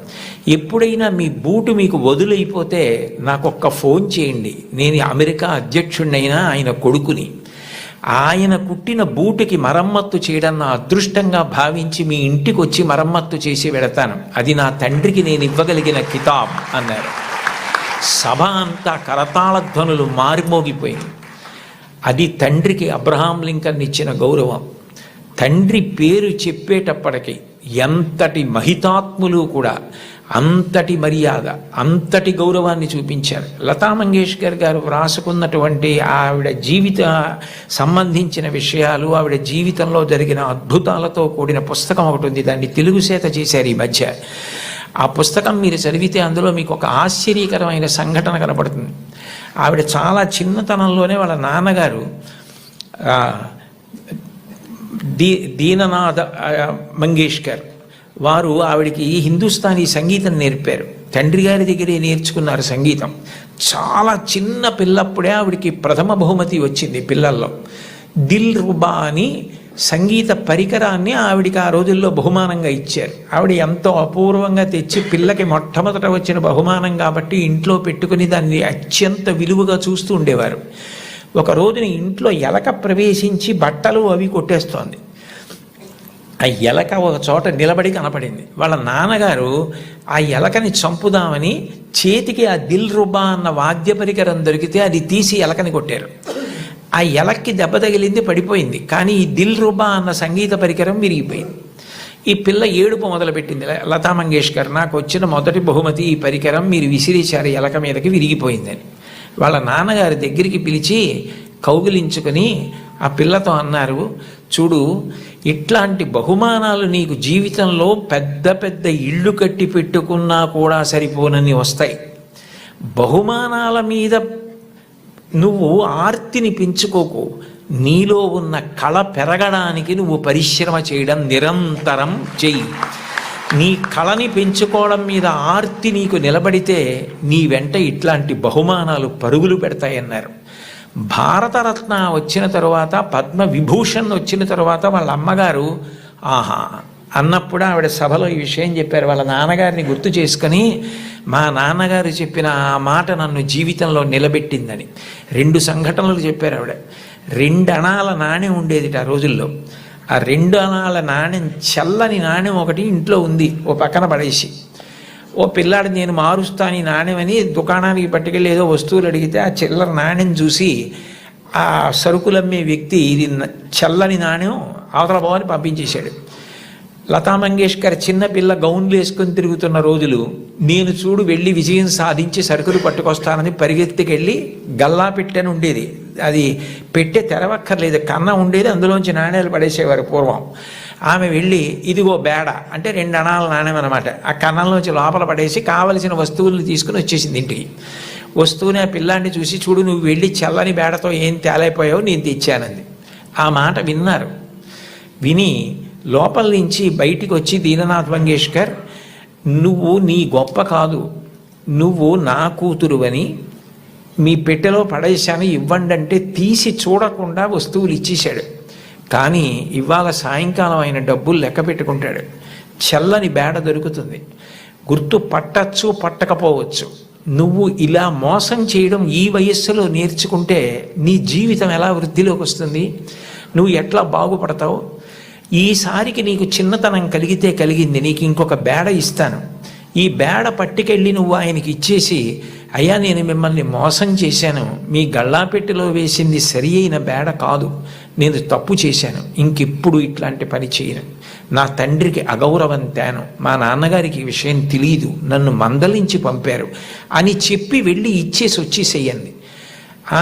ఎప్పుడైనా మీ బూటు మీకు వదులైపోతే నాకొక్క ఫోన్ చేయండి, నేను అమెరికా అధ్యక్షుడినైనా ఆయన కొడుకుని, ఆయన కుట్టిన బూటుకి మరమ్మత్తు చేయడం నా అదృష్టంగా భావించి మీ ఇంటికి వచ్చి మరమ్మత్తు చేసి వెడతాను, అది నా తండ్రికి నేను ఇవ్వగలిగిన కితాబ్ అన్నారు. సభ అంతా కరతాళ ధ్వనులు మారిమోగిపోయింది. అది తండ్రికి అబ్రహాం లింకన్ ఇచ్చిన గౌరవం. తండ్రి పేరు చెప్పేటప్పటికి ఎంతటి మహితాత్ములు కూడా అంతటి మర్యాద, అంతటి గౌరవాన్ని చూపించారు. లతా మంగేష్కర్ గారు వ్రాసుకున్నటువంటి ఆవిడ జీవిత సంబంధించిన విషయాలు, ఆవిడ జీవితంలో జరిగిన అద్భుతాలతో కూడిన పుస్తకం ఒకటి ఉంది, దాన్ని తెలుగు చేత చేశారు ఈ మధ్య. ఆ పుస్తకం మీరు చదివితే అందులో మీకు ఒక ఆశ్చర్యకరమైన సంఘటన కనపడుతుంది. ఆవిడ చాలా చిన్నతనంలోనే వాళ్ళ నాన్నగారు దీననాథ మంగేష్కర్ వారు ఆవిడికి హిందుస్థానీ సంగీతం నేర్పారు. తండ్రి గారి దగ్గరే నేర్చుకున్నారు సంగీతం. చాలా చిన్న పిల్లప్పుడే ఆవిడికి ప్రథమ బహుమతి వచ్చింది పిల్లల్లో. దిల్ రుబా అని సంగీత పరికరాన్ని ఆవిడికి ఆ రోజుల్లో బహుమానంగా ఇచ్చారు. ఆవిడ ఎంతో అపూర్వంగా తెచ్చి పిల్లకి మొట్టమొదట వచ్చిన బహుమానం కాబట్టి ఇంట్లో పెట్టుకుని దాన్ని అత్యంత విలువగా చూస్తూ ఉండేవారు. ఒక రోజున ఇంట్లో ఎలక ప్రవేశించి బట్టలు అవి కొట్టేస్తోంది. ఆ ఎలక ఒక చోట నిలబడి కనపడింది. వాళ్ళ నాన్నగారు ఆ ఎలకని చంపుదామని చేతికి ఆ దిల్ రుబా అన్న వాద్య పరికరం దొరికితే అది తీసి ఎలకని కొట్టారు. ఆ ఎలక్కి దెబ్బ తగిలింది, పడిపోయింది. కానీ ఈ దిల్ రుబా అన్న సంగీత పరికరం విరిగిపోయింది. ఈ పిల్ల ఏడుపు మొదలుపెట్టింది. లతా మంగేష్కర్, నాకు వచ్చిన మొదటి బహుమతి ఈ పరికరం, మీరు విసిరేశారు ఎలక మీదకి, విరిగిపోయిందని. వాళ్ళ నాన్నగారి దగ్గరికి పిలిచి కౌగిలించుకొని ఆ పిల్లతో అన్నారు, చూడు, ఇట్లాంటి బహుమానాలు నీకు జీవితంలో పెద్ద పెద్ద ఇళ్ళు కట్టి పెట్టుకున్నా కూడా సరిపోనని వస్తాయి. బహుమానాల మీద నువ్వు ఆర్తిని పెంచుకోకు. నీలో ఉన్న కళ పెరగడానికి నువ్వు పరిశ్రమ చేయడం నిరంతరం చెయ్యి. నీ కళని పెంచుకోవడం మీద ఆర్తి నీకు నిలబడితే నీ వెంట ఇట్లాంటి బహుమానాలు పరుగులు పెడతాయన్నారు. భారతరత్న వచ్చిన తరువాత, పద్మ విభూషణ్ వచ్చిన తరువాత వాళ్ళ అమ్మగారు ఆహా అన్నప్పుడు ఆవిడ సభలో ఈ విషయం చెప్పారు. వాళ్ళ నాన్నగారిని గుర్తు చేసుకొని, మా నాన్నగారు చెప్పిన ఆ మాట నన్ను జీవితంలో నిలబెట్టిందని 2 సంఘటనలు చెప్పారు ఆవిడ. 2 అణాల నాణ్యం ఉండేది ఆ రోజుల్లో. ఆ 2 అణాల నాణ్యం, చల్లని నాణ్యం ఒకటి ఇంట్లో ఉంది, ఓ పక్కన పడేసి, ఓ పిల్లాడు నేను మారుస్తాను ఈ నాణ్యం అని దుకాణానికి పట్టుకెళ్ళి ఏదో వస్తువులు అడిగితే ఆ చిల్లర నాణ్యం చూసి ఆ సరుకులమ్మే వ్యక్తి ఇది చల్లని నాణ్యం అవతల పోవని పంపించేశాడు. లతా మంగేష్కర్ చిన్నపిల్ల గౌన్లు వేసుకొని తిరుగుతున్న రోజులు, నేను చూడు వెళ్ళి విజయం సాధించి సరుకులు పట్టుకొస్తానని పరిగెత్తికెళ్ళి గల్లా పెట్టెని ఉండేది, అది పెట్టే తెరవక్కర్లేదు, కన్న ఉండేది, అందులోంచి నాణ్యాలు పడేసేవారు పూర్వం. ఆమె వెళ్ళి ఇదిగో బేడ అంటే 2 అణాల నాణ్యం అనమాట, ఆ కన్నంలోంచి లోపల పడేసి కావలసిన వస్తువులను తీసుకుని వచ్చేసింది ఇంటికి. వస్తువుని ఆ పిల్లాన్ని చూసి, చూడు నువ్వు వెళ్ళి చల్లని బేడతో ఏం తేలైపోయావు, నేను తెచ్చానంది. ఆ మాట విన్నారు. విని లోపల నుంచి బయటికి వచ్చి, దీననాథ్ మంగేష్కర్, నువ్వు నీ గొప్ప కాదు, నువ్వు నా కూతురువని మీ పెట్టెలో పడేశాను ఇవ్వండి అంటే తీసి చూడకుండా వస్తువులు ఇచ్చేశాడు. కానీ ఇవాళ సాయంకాలం ఆయన డబ్బులు లెక్క పెట్టుకుంటాడు. చల్లని బేడ దొరుకుతుంది, గుర్తు పట్టచ్చు పట్టకపోవచ్చు. నువ్వు ఇలా మోసం చేయడం ఈ వయస్సులో నేర్చుకుంటే నీ జీవితం ఎలా వృద్ధిలోకి వస్తుంది, నువ్వు ఎట్లా బాగుపడతావు? ఈసారికి నీకు చిన్నతనం కలిగితే కలిగింది, నీకు ఇంకొక బేడ ఇస్తాను, ఈ బేడ పట్టుకెళ్ళి నువ్వు ఆయనకి ఇచ్చేసి, అయ్యా నేను మిమ్మల్ని మోసం చేశాను, మీ గళ్ళాపెట్టెలో వేసింది సరి అయిన బేడ కాదు, నేను తప్పు చేశాను, ఇంకెప్పుడు ఇట్లాంటి పని చేయను, నా తండ్రికి అగౌరవం తేను, మా నాన్నగారికి ఈ విషయం తెలియదు, నన్ను మందలించి పంపారు అని చెప్పి వెళ్ళి ఇచ్చేసి వచ్చేసేయండి.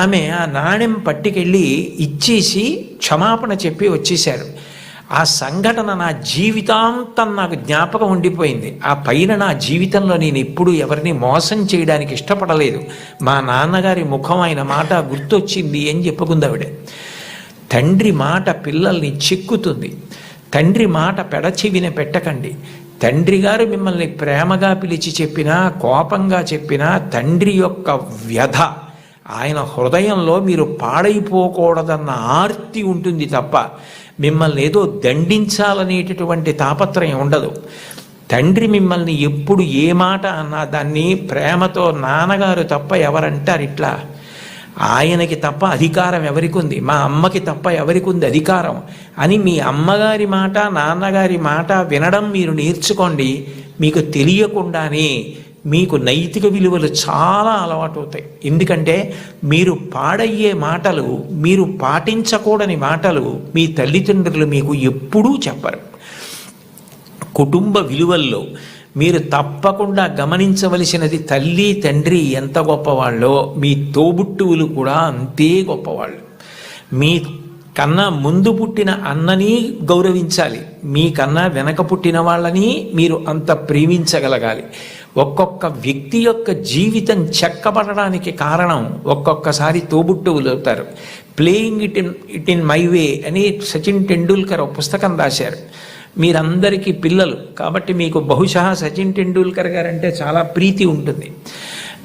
ఆమె ఆ నాణ్యం పట్టుకెళ్ళి ఇచ్చేసి క్షమాపణ చెప్పి వచ్చేశారు. ఆ సంఘటన నా జీవితాంతం నాకు జ్ఞాపకం ఉండిపోయింది. ఆ పైన నా జీవితంలో నేను ఎప్పుడు ఎవరిని మోసం చేయడానికి ఇష్టపడలేదు, మా నాన్నగారి ముఖం ఆయన మాట గుర్తొచ్చింది అని చెప్పుకుంది ఆవిడ. తండ్రి మాట పిల్లల్ని చిక్కుతుంది, తండ్రి మాట పెడచెవిన పెట్టకండి. తండ్రి గారు మిమ్మల్ని ప్రేమగా పిలిచి చెప్పినా, కోపంగా చెప్పినా, తండ్రి యొక్క వ్యధ, ఆయన హృదయంలో మీరు పాడైపోకూడదన్న ఆర్తి ఉంటుంది తప్ప మిమ్మల్ని ఏదో దండించాలనేటటువంటి తాపత్రయం ఉండదు. తండ్రి మిమ్మల్ని ఎప్పుడు ఏ మాట అన్నా దాన్ని ప్రేమతో, నాన్నగారు తప్ప ఎవరంటారు ఇట్లా, ఆయనకి తప్ప అధికారం ఎవరికి ఉంది, మా అమ్మకి తప్ప ఎవరికి ఉంది అధికారం అని మీ అమ్మగారి మాట, నాన్నగారి మాట వినడం మీరు నేర్చుకోండి. మీకు తెలియకుండానే మీకు నైతిక విలువలు చాలా అలవాటు అవుతాయి. ఎందుకంటే మీరు పాడయ్యే మాటలు, మీరు పాటించకూడని మాటలు మీ తల్లిదండ్రులు మీకు ఎప్పుడూ చెప్పరు. కుటుంబ విలువల్లో మీరు తప్పకుండా గమనించవలసినది, తల్లి తండ్రి ఎంత గొప్పవాళ్ళో మీ తోబుట్టువులు కూడా అంతే గొప్పవాళ్ళు. మీ కన్నా ముందు పుట్టిన అన్నని గౌరవించాలి, మీకన్నా వెనక పుట్టిన వాళ్ళని మీరు అంత ప్రేమించగలగాలి. ఒక్కొక్క వ్యక్తి యొక్క జీవితం చెక్కబడడానికి కారణం ఒక్కొక్కసారి తోబుట్టువులు అవుతారు. Playing it in my way అని సచిన్ టెండూల్కర్ ఒక పుస్తకం రాశారు. మీరందరికీ పిల్లలు కాబట్టి మీకు బహుశా సచిన్ టెండూల్కర్ గారు అంటే చాలా ప్రీతి ఉంటుంది.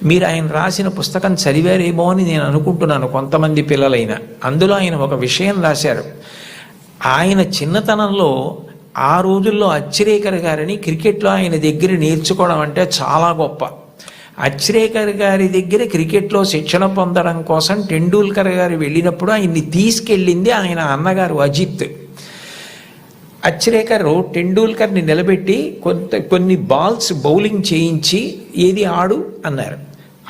మీరు ఆయన రాసిన పుస్తకం చదివారేమో అని నేను అనుకుంటున్నాను, కొంతమంది పిల్లలైనా. అందులో ఆయన ఒక విషయం రాశారు. ఆయన చిన్నతనంలో ఆ రోజుల్లో అచ్రేకర్ గారిని క్రికెట్లో ఆయన దగ్గర నేర్చుకోవడం అంటే చాలా గొప్ప. అచ్రేకర్ గారి దగ్గర క్రికెట్లో శిక్షణ పొందడం కోసం టెండూల్కర్ గారు వెళ్ళినప్పుడు ఆయన్ని తీసుకెళ్ళింది ఆయన అన్నగారు అజిత్. అచ్రేకర్ టెండూల్కర్ని నిలబెట్టి కొన్ని బాల్స్ బౌలింగ్ చేయించి ఏది ఆడు అన్నారు.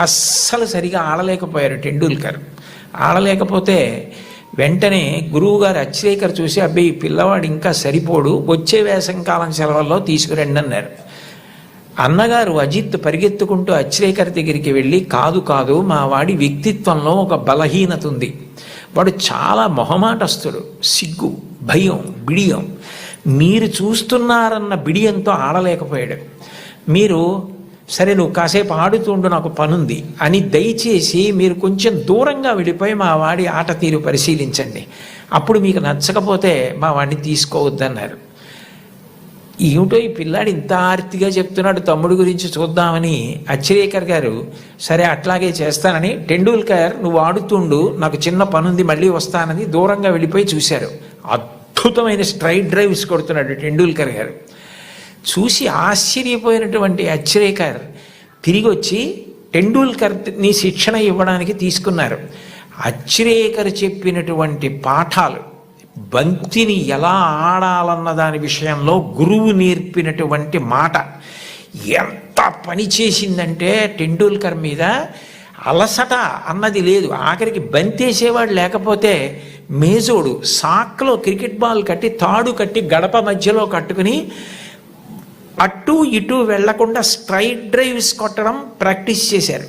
అస్సలు సరిగా ఆడలేకపోయారు టెండూల్కర్. ఆడలేకపోతే వెంటనే గురువుగారు అచ్రేకర్ చూసి, అబ్బాయి ఈ పిల్లవాడు ఇంకా సరిపోడు, వచ్చే వేసంకాలం సెలవుల్లో తీసుకురండి అన్నారు. అన్నగారు అజిత్ పరిగెత్తుకుంటూ అచ్రేకర్ దగ్గరికి వెళ్ళి, కాదు కాదు, మా వాడి వ్యక్తిత్వంలో ఒక బలహీనత ఉంది, వాడు చాలా మొహమాటస్తుడు, సిగ్గు, భయం, బిడియం. మీరు చూస్తున్నారన్న బిడియంతో ఆడలేకపోయాడు. మీరు సరే నువ్వు కాసేపు ఆడుతుండు నాకు పనుంది అని దయచేసి మీరు కొంచెం దూరంగా వెళ్ళిపోయి మా వాడి ఆట తీరు పరిశీలించండి, అప్పుడు మీకు నచ్చకపోతే మా వాడిని తీసుకోవద్దన్నారు. ఏమిటో ఈ పిల్లాడు ఇంత ఆర్తిగా చెప్తున్నాడు తమ్ముడు గురించి చూద్దామని అచ్రేకర్ గారు సరే అట్లాగే చేస్తానని, టెండూల్కర్ నువ్వు ఆడుతుండు నాకు చిన్న పనుంది మళ్ళీ వస్తానని దూరంగా వెళ్ళిపోయి చూశారు. అద్భుతమైన స్ట్రైట్ డ్రైవ్స్ కొడుతున్నాడు టెండూల్కర్ గారు. చూసి ఆశ్చర్యపోయినటువంటి అచ్రేకర్ తిరిగి వచ్చి టెండూల్కర్ని శిక్షణ ఇవ్వడానికి తీసుకున్నారు. అచ్రేకర్ చెప్పినటువంటి పాఠాలు, బంతిని ఎలా ఆడాలన్న దాని విషయంలో గురువు నేర్పినటువంటి మాట ఎంత పని చేసిందంటే టెండూల్కర్ మీద అలసట అన్నది లేదు. ఆఖరికి బంతేసేవాడు లేకపోతే మేజోడు సాక్లో క్రికెట్ బాల్ కట్టి తాడు కట్టి గడప మధ్యలో కట్టుకుని అటు ఇటు వెళ్లకుండా స్ట్రైట్ డ్రైవ్స్ కొట్టడం ప్రాక్టీస్ చేశారు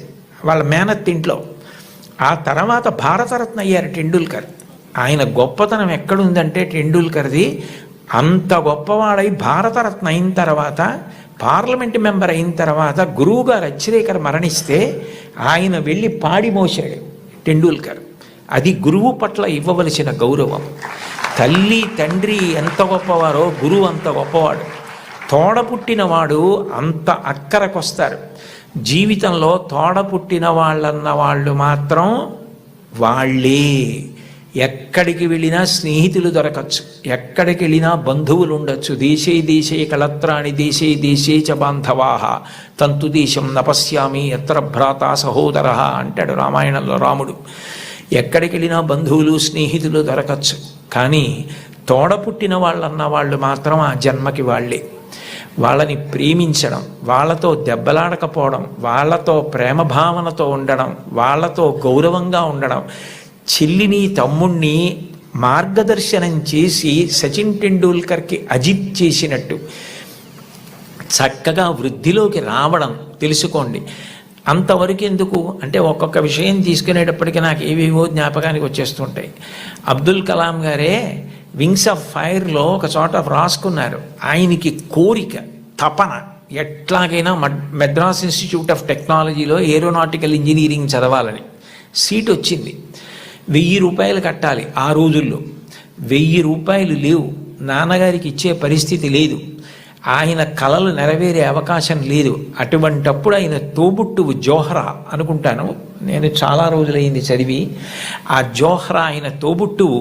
వాళ్ళ మేనత్ ఇంట్లో. ఆ తర్వాత భారతరత్న అయ్యారు టెండూల్కర్. ఆయన గొప్పతనం ఎక్కడుందంటే టెండూల్కర్ది అంత గొప్పవాడై భారతరత్న అయిన తర్వాత, పార్లమెంట్ మెంబర్ అయిన తర్వాత గురువుగారు అచ్రేకర్ మరణిస్తే ఆయన వెళ్ళి పాడి మోసాడు టెండూల్కర్. అది గురువు పట్ల ఇవ్వవలసిన గౌరవం. తల్లి తండ్రి ఎంత గొప్పవారో గురువు అంత గొప్పవాడు. తోడపుట్టినవాడు అంత అక్కరకొస్తారు. జీవితంలో తోడపుట్టిన వాళ్ళన్న వాళ్ళు మాత్రం వాళ్ళే. ఎక్కడికి వెళ్ళినా స్నేహితులు దొరకచ్చు, ఎక్కడికి వెళ్ళినా బంధువులు ఉండొచ్చు. దేశే దేశే కళత్రాణి దేశే దేశే చ బాంధవాహ తంతు దేశం నపశ్యామి ఎత్ర భ్రాత సహోదర అంటాడు రామాయణంలో రాముడు. ఎక్కడికి వెళ్ళినా బంధువులు స్నేహితులు దొరకచ్చు, కానీ తోడపుట్టిన వాళ్ళన్న వాళ్ళు మాత్రం ఆ జన్మకి వాళ్ళే. వాళ్ళని ప్రేమించడం, వాళ్ళతో దెబ్బలాడకపోవడం, వాళ్ళతో ప్రేమ భావనతో ఉండడం, వాళ్ళతో గౌరవంగా ఉండడం. చెల్లిని తమ్ముణ్ణి మార్గదర్శనం చేసి సచిన్ టెండూల్కర్కి అజిత్ చేసినట్టు చక్కగా వృద్ధిలోకి రావడం తెలుసుకోండి. అంతవరకు ఎందుకు అంటే ఒక్కొక్క విషయం తీసుకునేటప్పటికీ నాకు ఏవేవో జ్ఞాపకానికి వచ్చేస్తుంటాయి. అబ్దుల్ కలాం గారే వింగ్స్ ఆఫ్ ఫైర్లో ఒక చోట రాసుకున్నారు, ఆయనకి కోరిక, తపన ఎట్లాగైనా మెడ్రాస్ ఇన్స్టిట్యూట్ ఆఫ్ టెక్నాలజీలో ఏరోనాటికల్ ఇంజనీరింగ్ చదవాలని. సీట్ వచ్చింది. 1000 రూపాయలు కట్టాలి. ఆ రోజుల్లో 1000 రూపాయలు లేవు, నాన్నగారికి ఇచ్చే పరిస్థితి లేదు, ఆయన కలలు నెరవేరే అవకాశం లేదు. అటువంటప్పుడు ఆయన తోబుట్టువు జోహ్రా అనుకుంటాను, నేను చాలా రోజులైంది చదివి. ఆ జోహ్రా ఆయన తోబుట్టువు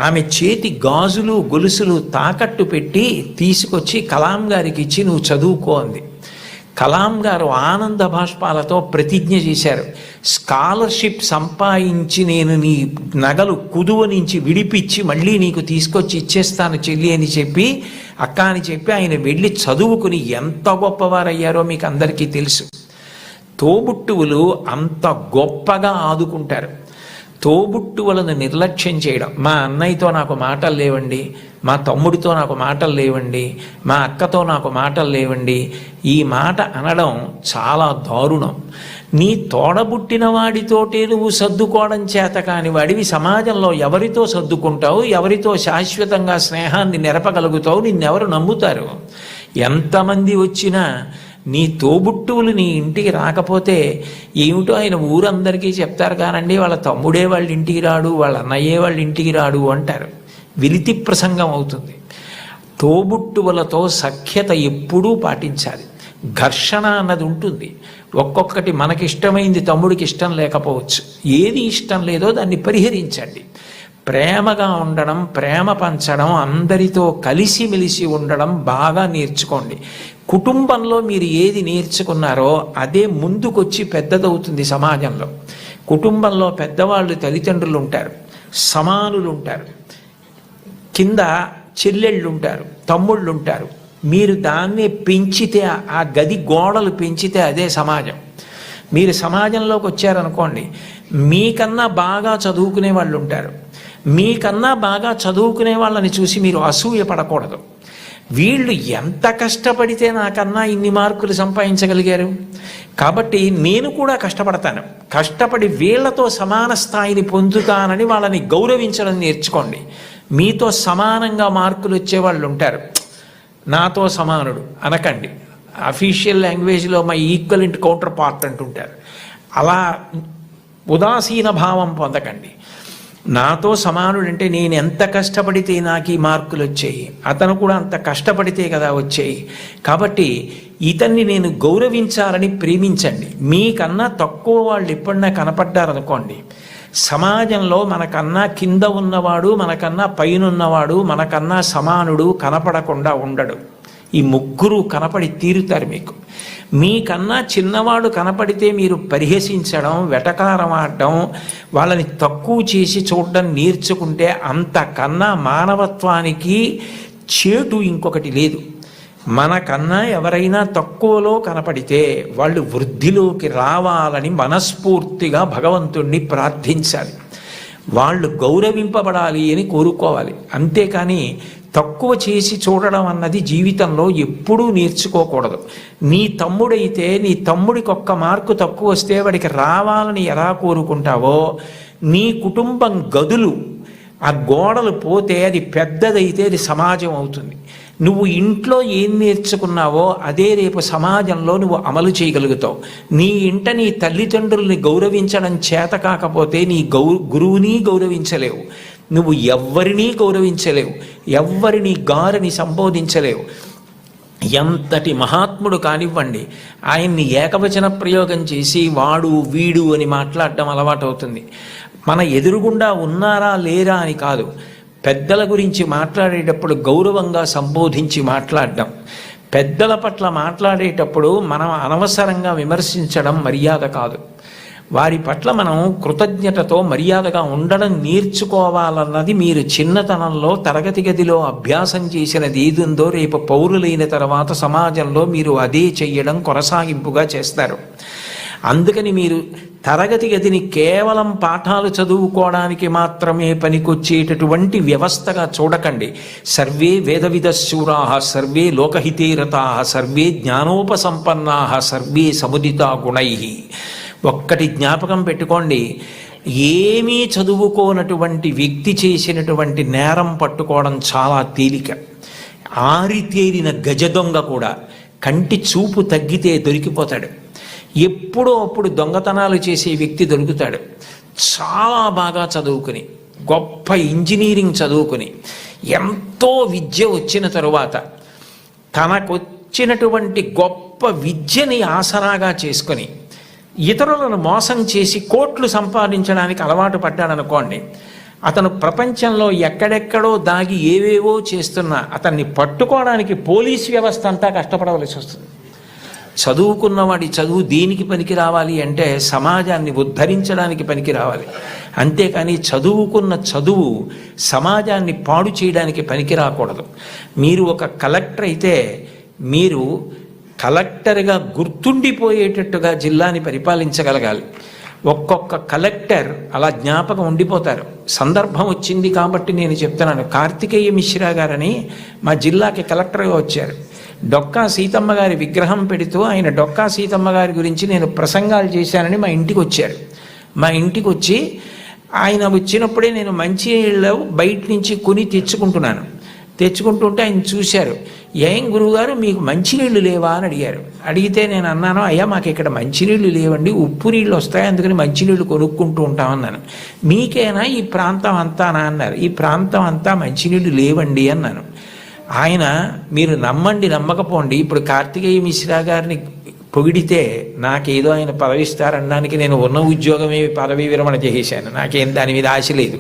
ఆమె చేతి గాజులు గొలుసులు తాకట్టు పెట్టి తీసుకొచ్చి కలాం గారికి ఇచ్చి నువ్వు చదువుకో అంది. కలాం గారు ఆనంద బాష్పాలతో ప్రతిజ్ఞ చేశారు, స్కాలర్షిప్ సంపాదించి నేను నీ నగలు కుదువ నుంచి విడిపించి మళ్ళీ నీకు తీసుకొచ్చి ఇచ్చేస్తాను చెల్లి అని చెప్పి, అక్క అని చెప్పి ఆయన వెళ్ళి చదువుకుని ఎంత గొప్పవారయ్యారో మీకు అందరికీ తెలుసు. తోబుట్టువులు అంత గొప్పగా ఆదుకుంటారు. తోబుట్టువులను నిర్లక్ష్యం చేయడం, మా అన్నయ్యతో నాకు మాటలు లేవండి, మా తమ్ముడితో నాకు మాటలు లేవండి, మా అక్కతో నాకు మాటలు లేవండి, ఈ మాట అనడం చాలా దారుణం. నీ తోడబుట్టిన వాడితోటే నువ్వు సర్దుకోవడం చేత కాని వాడివి సమాజంలో ఎవరితో సర్దుకుంటావు, ఎవరితో శాశ్వతంగా స్నేహాన్ని నెరపగలుగుతావు, నిన్నెవరు నమ్ముతారు? ఎంతమంది వచ్చినా నీ తోబుట్టువులు నీ ఇంటికి రాకపోతే ఏమిటో ఆయన ఊరందరికీ చెప్తారు కానండి, వాళ్ళ తమ్ముడే వాళ్ళ ఇంటికి రాడు, వాళ్ళ అన్నయ్యే వాళ్ళ ఇంటికి రాడు అంటారు. విలితి ప్రసంగం అవుతుంది. తోబుట్టువులతో సఖ్యత ఎప్పుడూ పాటించాలి. ఘర్షణ అన్నది ఉంటుంది. ఒక్కొక్కటి మనకిష్టమైంది తమ్ముడికి ఇష్టం లేకపోవచ్చు, ఏది ఇష్టం లేదో దాన్ని పరిహరించండి. ప్రేమగా ఉండడం, ప్రేమ పంచడం, అందరితో కలిసిమెలిసి ఉండడం బాగా నేర్చుకోండి. కుటుంబంలో మీరు ఏది నేర్చుకున్నారో అదే ముందుకొచ్చి పెద్దదవుతుంది సమాజంలో. కుటుంబంలో పెద్దవాళ్ళు తల్లిదండ్రులు ఉంటారు, సమానులు ఉంటారు, కింద చెల్లెళ్ళు ఉంటారు, తమ్ముళ్ళు ఉంటారు. మీరు దాన్నే పెంచితే, ఆ గది గోడలు పెంచితే అదే సమాజం. మీరు సమాజంలోకి వచ్చారనుకోండి, మీకన్నా బాగా చదువుకునే వాళ్ళు ఉంటారు. మీకన్నా బాగా చదువుకునే వాళ్ళని చూసి మీరు అసూయ పడకూడదు. వీళ్ళు ఎంత కష్టపడితే నాకన్నా ఇన్ని మార్కులు సంపాదించగలిగారు, కాబట్టి నేను కూడా కష్టపడతాను, కష్టపడి వీళ్లతో సమాన స్థాయిని పొందుతానని వాళ్ళని గౌరవించడం నేర్చుకోండి. మీతో సమానంగా మార్కులు వచ్చేవాళ్ళు ఉంటారు, నాతో సమానుడు అనకండి. అఫీషియల్ లాంగ్వేజ్లో మై ఈక్వలెంట్ కౌంటర్ పార్ట్ అంటుంటారు. అలా ఉదాసీన భావం పొందకండి. నాతో సమానుడు అంటే నేను ఎంత కష్టపడితే నాకు ఈ మార్కులు వచ్చాయి, అతను కూడా అంత కష్టపడితే కదా వచ్చాయి, కాబట్టి ఇతన్ని నేను గౌరవించాలని ప్రేమించండి. మీకన్నా తక్కువ వాళ్ళు ఎప్పుడన్నా కనపడ్డారనుకోండి, సమాజంలో మనకన్నా కింద ఉన్నవాడు, మనకన్నా పైన ఉన్నవాడు, మనకన్నా సమానుడు కనపడకుండా ఉండడు. ఈ ముగ్గురు కనపడి తీరుతారు మీకు. మీకన్నా చిన్నవాడు కనపడితే మీరు పరిహసించడం, వెటకారం ఆడడం, వాళ్ళని తక్కువ చేసి చూడడం నేర్చుకుంటే అంతకన్నా మానవత్వానికి చేటు ఇంకొకటి లేదు. మనకన్నా ఎవరైనా తక్కువలో కనపడితే వాళ్ళు వృద్ధిలోకి రావాలని మనస్ఫూర్తిగా భగవంతుణ్ణి ప్రార్థించాలి. వాళ్ళు గౌరవింపబడాలి అని కోరుకోవాలి. అంతేకాని తక్కువ చేసి చూడడం అన్నది జీవితంలో ఎప్పుడూ నేర్చుకోకూడదు. నీ తమ్ముడైతే నీ తమ్ముడికి ఒక్క మార్కు తక్కువ వస్తే వాడికి రావాలని ఎలా కోరుకుంటావో, నీ కుటుంబం గదులు ఆ గోడలు పోతే అది పెద్దదైతే అది సమాజం అవుతుంది. నువ్వు ఇంట్లో ఏం నేర్చుకున్నావో అదే రేపు సమాజంలో నువ్వు అమలు చేయగలుగుతావు. నీ ఇంట నీ తల్లిదండ్రుల్ని గౌరవించడం చేత కాకపోతే నీ గురువుని గౌరవించలేవు, నువ్వు ఎవ్వరినీ గౌరవించలేవు, ఎవ్వరిని గారిని సంబోధించలేవు. ఎంతటి మహాత్ముడు కానివ్వండి, ఆయన్ని ఏకవచన ప్రయోగం చేసి వాడు వీడు అని మాట్లాడడం అలవాటవుతుంది. మన ఎదురుగుండా ఉన్నారా లేరా అని కాదు, పెద్దల గురించి మాట్లాడేటప్పుడు గౌరవంగా సంబోధించి మాట్లాడడం, పెద్దల పట్ల మాట్లాడేటప్పుడు మనం అనవసరంగా విమర్శించడం మర్యాద కాదు. వారి పట్ల మనం కృతజ్ఞతతో మర్యాదగా ఉండడం నేర్చుకోవాలన్నది మీరు చిన్నతనంలో తరగతి గదిలో అభ్యాసం చేసినది ఏదుందో రేపు పౌరులైన తర్వాత సమాజంలో మీరు అదే చెయ్యడం కొనసాగింపుగా చేస్తారు. అందుకని మీరు తరగతి గదిని కేవలం పాఠాలు చదువుకోవడానికి మాత్రమే పనికొచ్చేటటువంటి వ్యవస్థగా చూడకండి. సర్వే వేదవిదశూరా, సర్వే లోకహితే రతా, సర్వే జ్ఞానోపసంపన్నా, సర్వే సముదితా గుణై. ఒక్కటి జ్ఞాపకం పెట్టుకోండి, ఏమీ చదువుకోనటువంటి వ్యక్తి చేసినటువంటి నేరం పట్టుకోవడం చాలా తేలిక. ఆరితేరిన గజదొంగ కూడా కంటి చూపు తగ్గితే దొరికిపోతాడు. ఎప్పుడో అప్పుడు దొంగతనాలు చేసే వ్యక్తి దొరుకుతాడు. చాలా బాగా చదువుకుని, గొప్ప ఇంజనీరింగ్ చదువుకుని, ఎంతో విద్య వచ్చిన తరువాత తనకొచ్చినటువంటి గొప్ప విద్యని ఆసరాగా చేసుకొని ఇతరులను మోసం చేసి కోట్లు సంపాదించడానికి అలవాటు పడ్డాడనుకోండి, అతను ప్రపంచంలో ఎక్కడెక్కడో దాగి ఏవేవో చేస్తున్నా అతన్ని పట్టుకోవడానికి పోలీస్ వ్యవస్థ అంతా కష్టపడవలసి వస్తుంది. చదువుకున్నవాడి చదువు దేనికి పనికి రావాలి అంటే సమాజాన్ని ఉద్ధరించడానికి పనికి రావాలి. అంతేకాని చదువుకున్న చదువు సమాజాన్ని పాడు చేయడానికి పనికి రాకూడదు. మీరు ఒక కలెక్టర్ అయితే మీరు కలెక్టర్గా గుర్తుండిపోయేటట్టుగా జిల్లాని పరిపాలించగలగాలి. ఒక్కొక్క కలెక్టర్ అలా జ్ఞాపకం ఉండిపోతారు. సందర్భం వచ్చింది కాబట్టి నేను చెప్తున్నాను. కార్తికేయ మిశ్రా గారని మా జిల్లాకి కలెక్టర్గా వచ్చారు. డొక్కా సీతమ్మ గారి విగ్రహం పెడుతూ ఆయన డొక్కా సీతమ్మ గారి గురించి నేను ప్రసంగాలు చేశానని మా ఇంటికి వచ్చారు. మా ఇంటికి వచ్చి ఆయన వచ్చినప్పుడే నేను మంచినీళ్ళు బయట నుంచి కొని తెచ్చుకుంటుంటే ఆయన చూశారు. ఏం గురువుగారు మీకు మంచినీళ్ళు లేవా అని అడిగారు. అడిగితే నేను అన్నాను, అయ్యా మాకు ఇక్కడ మంచినీళ్ళు లేవండి, ఉప్పు నీళ్ళు వస్తాయి, అందుకని మంచినీళ్ళు కొనుక్కుంటూ ఉంటామన్నాను. మీకేనా ఈ ప్రాంతం అంతానా అన్నారు. ఈ ప్రాంతం అంతా మంచినీళ్ళు లేవండి అన్నాను. ఆయన మీరు నమ్మండి నమ్మకపోండి, ఇప్పుడు కార్తికేయ మిశ్రా గారిని పొగిడితే నాకేదో ఆయన పదవి ఇస్తారనడానికి నేను ఉన్న ఉద్యోగమే పదవి విరమణ చేసేసాను. నాకేం దాని మీద ఆశ లేదు.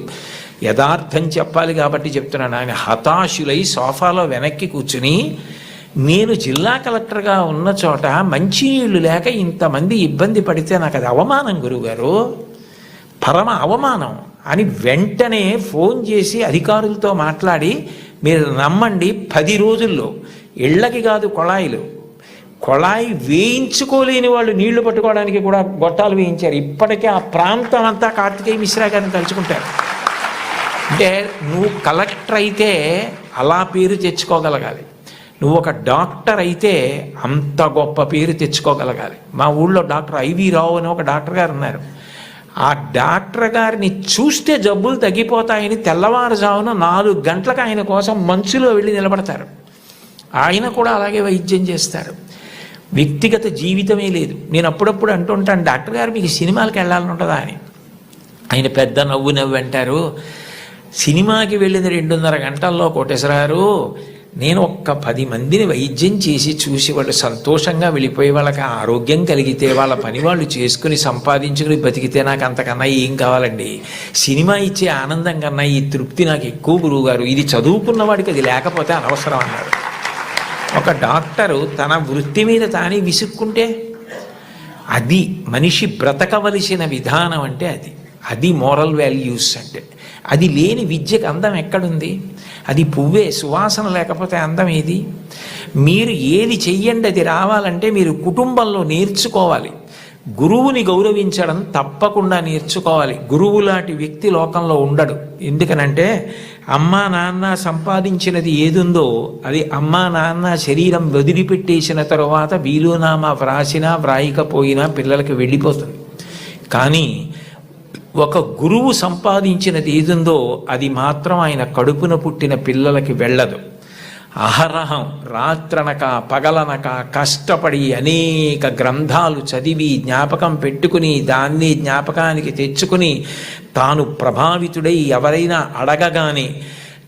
యథార్థం చెప్పాలి కాబట్టి చెప్తున్నాను. ఆయన హతాశులై సోఫాలో వెనక్కి కూర్చుని నేను జిల్లా కలెక్టర్గా ఉన్న చోట మంచినీళ్ళు లేక ఇంతమంది ఇబ్బంది పడితే నాకు అది అవమానం గురువుగారు, పరమ అవమానం అని వెంటనే ఫోన్ చేసి అధికారులతో మాట్లాడి మీరు నమ్మండి 10 రోజుల్లో ఇళ్ళకి కాదు కొళాయి వేయించుకోలేని వాళ్ళు నీళ్లు పట్టుకోవడానికి కూడా గొట్టాలు వేయించారు. ఇప్పటికే ఆ ప్రాంతం అంతా కార్తికేయ మిశ్రా గారిని తలుచుకుంటారు. అంటే నువ్వు కలెక్టర్ అయితే అలా పేరు తెచ్చుకోగలగాలి. నువ్వు ఒక డాక్టర్ అయితే అంత గొప్ప పేరు తెచ్చుకోగలగాలి. మా ఊళ్ళో డాక్టర్ ఐవి రావు అని ఒక డాక్టర్ గారు ఉన్నారు. ఆ డాక్టర్ గారిని చూస్తే జబ్బులు తగ్గిపోతాయని తెల్లవారుజామున 4 గంటలకు ఆయన కోసం మంచులో వెళ్ళి నిలబడతారు. ఆయన కూడా అలాగే వైద్యం చేస్తారు. వ్యక్తిగత జీవితమే లేదు. నేను అప్పుడప్పుడు అంటుంటాను, డాక్టర్ గారు మీకు సినిమాలకు వెళ్ళాలని ఉంటుందా అని. ఆయన పెద్ద నవ్వు అంటారు, సినిమాకి వెళ్ళిన 2.5 గంటల్లో కోటేశ్వరారు, నేను ఒక్క 10 మందిని వైద్యం చేసి చూసి వాళ్ళు సంతోషంగా వెళ్ళిపోయి వాళ్ళకి ఆరోగ్యం కలిగితే వాళ్ళ పని వాళ్ళు చేసుకుని సంపాదించుకుని బతికితే నాకు అంతకన్నా ఏం కావాలండి. సినిమా ఇచ్చే ఆనందం కన్నా ఈ తృప్తి నాకు ఎక్కువ గురువుగారు. ఇది చదువుకున్న వాడికి అది లేకపోతే అనవసరం అన్నారు. ఒక డాక్టరు తన వృత్తి మీద తానే విసుక్కుంటే అది మనిషి బ్రతకవలసిన విధానం అంటే అది మోరల్ వాల్యూస్ అంటే. అది లేని విద్యకు అందం ఎక్కడుంది? అది పువ్వే, సువాసన లేకపోతే అందం ఏది? మీరు ఏది చెయ్యండి అది రావాలంటే మీరు కుటుంబంలో నేర్చుకోవాలి. గురువుని గౌరవించడం తప్పకుండా నేర్చుకోవాలి. గురువు లాంటి వ్యక్తి లోకంలో ఉండడు. ఎందుకనంటే అమ్మా నాన్న సంపాదించినది ఏదుందో అది అమ్మా నాన్న శరీరం వదిలిపెట్టేసిన తరువాత వీలునామా వ్రాసినా వ్రాయకపోయినా పిల్లలకి వెళ్ళిపోతుంది. కానీ ఒక గురువు సంపాదించినది ఏదుందో అది మాత్రం ఆయన కడుపున పుట్టిన పిల్లలకి వెళ్ళదు. అహరహం రాత్రనక పగలనక కష్టపడి అనేక గ్రంథాలు చదివి జ్ఞాపకం పెట్టుకుని దాన్ని జ్ఞాపకానికి తెచ్చుకుని తాను ప్రభావితుడై ఎవరైనా అడగగానే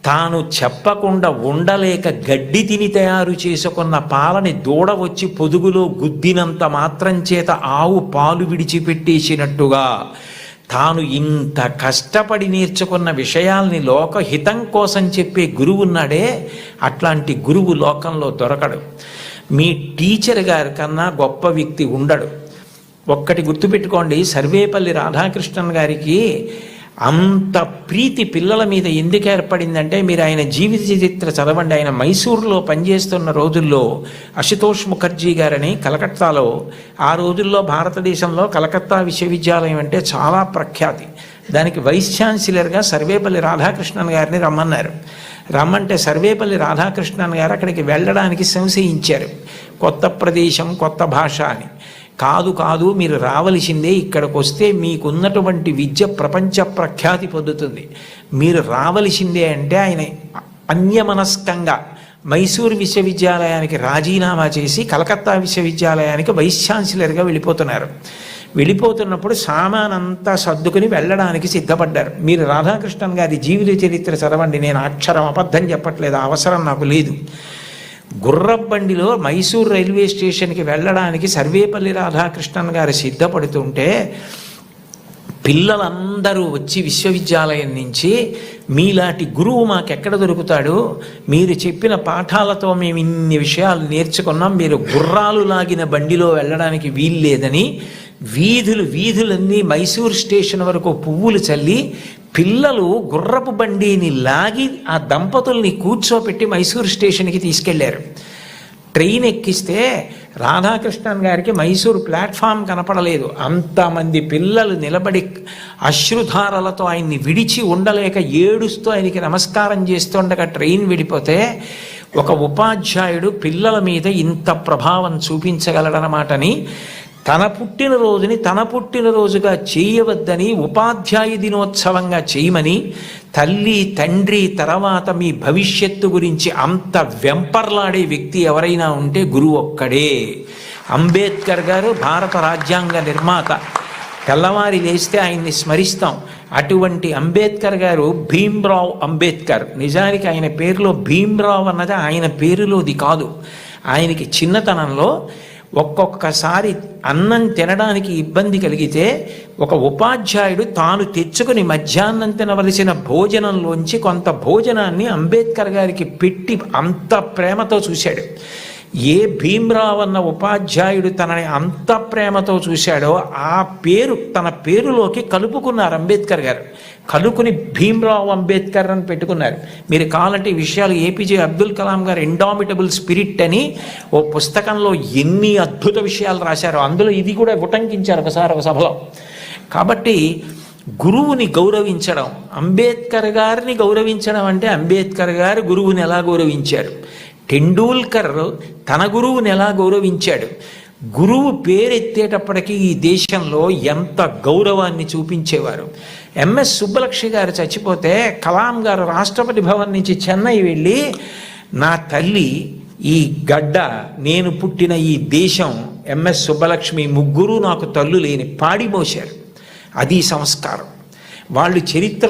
తాను చెప్పకుండా ఉండలేక గడ్డి తిని తయారు చేసుకున్న పాలని దూడ వచ్చి పొదుగులో గుద్దినంత మాత్రం చేత ఆవు పాలు విడిచిపెట్టేసినట్టుగా తాను ఇంత కష్టపడి నేర్చుకున్న విషయాల్ని లోకహితం కోసం చెప్పే గురువు ఉన్నాడే, అట్లాంటి గురువు లోకంలో దొరకడు. మీ టీచర్ గారి కన్నా గొప్ప వ్యక్తి ఉండడు. ఒక్కటి గుర్తుపెట్టుకోండి, సర్వేపల్లి రాధాకృష్ణన్ గారికి అంత ప్రీతి పిల్లల మీద ఎందుకు ఏర్పడిందంటే మీరు ఆయన జీవిత చరిత్ర చదవండి. ఆయన మైసూరులో పనిచేస్తున్న రోజుల్లో అశుతోష్ ముఖర్జీ గారని కలకత్తాలో, ఆ రోజుల్లో భారతదేశంలో కలకత్తా విశ్వవిద్యాలయం అంటే చాలా ప్రఖ్యాతి. దానికి వైస్ ఛాన్సలర్గా సర్వేపల్లి రాధాకృష్ణన్ గారిని రమ్మన్నారు. రమ్మంటే సర్వేపల్లి రాధాకృష్ణన్ గారు అక్కడికి వెళ్ళడానికి సంశయించారు. కొత్త ప్రదేశం, కొత్త భాష అని. కాదు మీరు రావలసిందే, ఇక్కడికి వస్తే మీకున్నటువంటి విద్య ప్రపంచ ప్రఖ్యాతి పొందుతుంది, మీరు రావలసిందే అంటే ఆయన అన్యమనస్కంగా మైసూరు విశ్వవిద్యాలయానికి రాజీనామా చేసి కలకత్తా విశ్వవిద్యాలయానికి వైస్ ఛాన్సలర్గా వెళ్ళిపోతున్నారు. వెళ్ళిపోతున్నప్పుడు సామానంతా సర్దుకుని వెళ్ళడానికి సిద్ధపడ్డారు. మీరు రాధాకృష్ణన్ గారి జీవిత చరిత్ర చదవండి, నేను అక్షరం అబద్ధం చెప్పట్లేదు, అవసరం నాకు లేదు. గుర్రబండిలో మైసూర్ రైల్వే స్టేషన్కి వెళ్ళడానికి సర్వేపల్లి రాధాకృష్ణన్ గారు సిద్ధపడుతుంటే పిల్లలందరూ వచ్చి విశ్వవిద్యాలయం నుంచి, మీలాంటి గురువు మాకెక్కడ దొరుకుతాడు, మీరు చెప్పిన పాఠాలతో మేము ఇన్ని విషయాలు నేర్చుకున్నాం, మీరు గుర్రాలు లాగిన బండిలో వెళ్ళడానికి వీల్లేదని వీధులన్నీ మైసూర్ స్టేషన్ వరకు పువ్వులు చల్లి పిల్లలు గుర్రపు బండిని లాగి ఆ దంపతుల్ని కూర్చోపెట్టి మైసూర్ స్టేషన్కి తీసుకెళ్లారు. ట్రైన్ ఎక్కిస్తే రాధాకృష్ణన్ గారికి మైసూరు ప్లాట్ఫామ్ కనపడలేదు. అంతమంది పిల్లలు నిలబడి అశ్రుధారలతో ఆయన్ని విడిచి ఉండలేక ఏడుస్తూ ఆయనకి నమస్కారం చేస్తుండగా ట్రైన్ విడిపోతే ఒక ఉపాధ్యాయుడు పిల్లల మీద ఇంత ప్రభావం చూపించగలడనమాటని తన పుట్టినరోజుగా చేయవద్దని ఉపాధ్యాయ దినోత్సవంగా చేయమని తల్లి తండ్రి తర్వాత మీ భవిష్యత్తు గురించి అంత వెంపర్లాడే వ్యక్తి ఎవరైనా ఉంటే గురువు ఒక్కడే. అంబేద్కర్ గారు భారత రాజ్యాంగ నిర్మాత. తెల్లవారి లేస్తే ఆయన్ని స్మరిస్తాం. అటువంటి అంబేద్కర్ గారు భీమ్రావ్ అంబేద్కర్. నిజానికి ఆయన పేరులో భీమ్రావ్ అన్నది ఆయన పేరులోది కాదు. ఆయనకి చిన్నతనంలో ఒక్కొక్కసారి అన్నం తినడానికి ఇబ్బంది కలిగితే ఒక ఉపాధ్యాయుడు తాను తెచ్చుకుని మధ్యాహ్నం తినవలసిన భోజనంలోంచి కొంత భోజనాన్ని అంబేద్కర్ గారికి పెట్టి అంత ప్రేమతో చూశాడు. ఏ భీమ్రావ్ అన్న ఉపాధ్యాయుడు తనని అంత ప్రేమతో చూశాడో ఆ పేరు తన పేరులోకి కలుపుకున్నారు అంబేద్కర్ గారు. కలుపుకుని భీమ్రావ్ అంబేద్కర్ అని పెట్టుకున్నారు. మీరు కావాలంటే ఈ విషయాలు ఏపీజే అబ్దుల్ కలాం గారు ఇండామిటబుల్ స్పిరిట్ అని ఓ పుస్తకంలో ఎన్ని అద్భుత విషయాలు రాశారో అందులో ఇది కూడా ఉటంకించారు ఒకసారి ఒక సభలో. కాబట్టి గురువుని గౌరవించడం, అంబేద్కర్ గారిని గౌరవించడం అంటే అంబేద్కర్ గారు గురువుని ఎలా గౌరవించారు, టెండూల్కర్ తన గురువుని ఎలా గౌరవించాడు, గురువు పేరెత్తేటప్పటికీ ఈ దేశంలో ఎంత గౌరవాన్ని చూపించేవారు. ఎంఎస్ సుబ్బలక్ష్మి గారు చచ్చిపోతే కలాం గారు రాష్ట్రపతి భవన్ నుంచి చెన్నై వెళ్ళి, నా తల్లి, ఈ గడ్డ, నేను పుట్టిన ఈ దేశం, ఎంఎస్ సుబ్బలక్ష్మి ముగ్గురు నాకు తల్లు లేని పాడి మోశారు. అది సంస్కారం. వాళ్ళు చరిత్రలో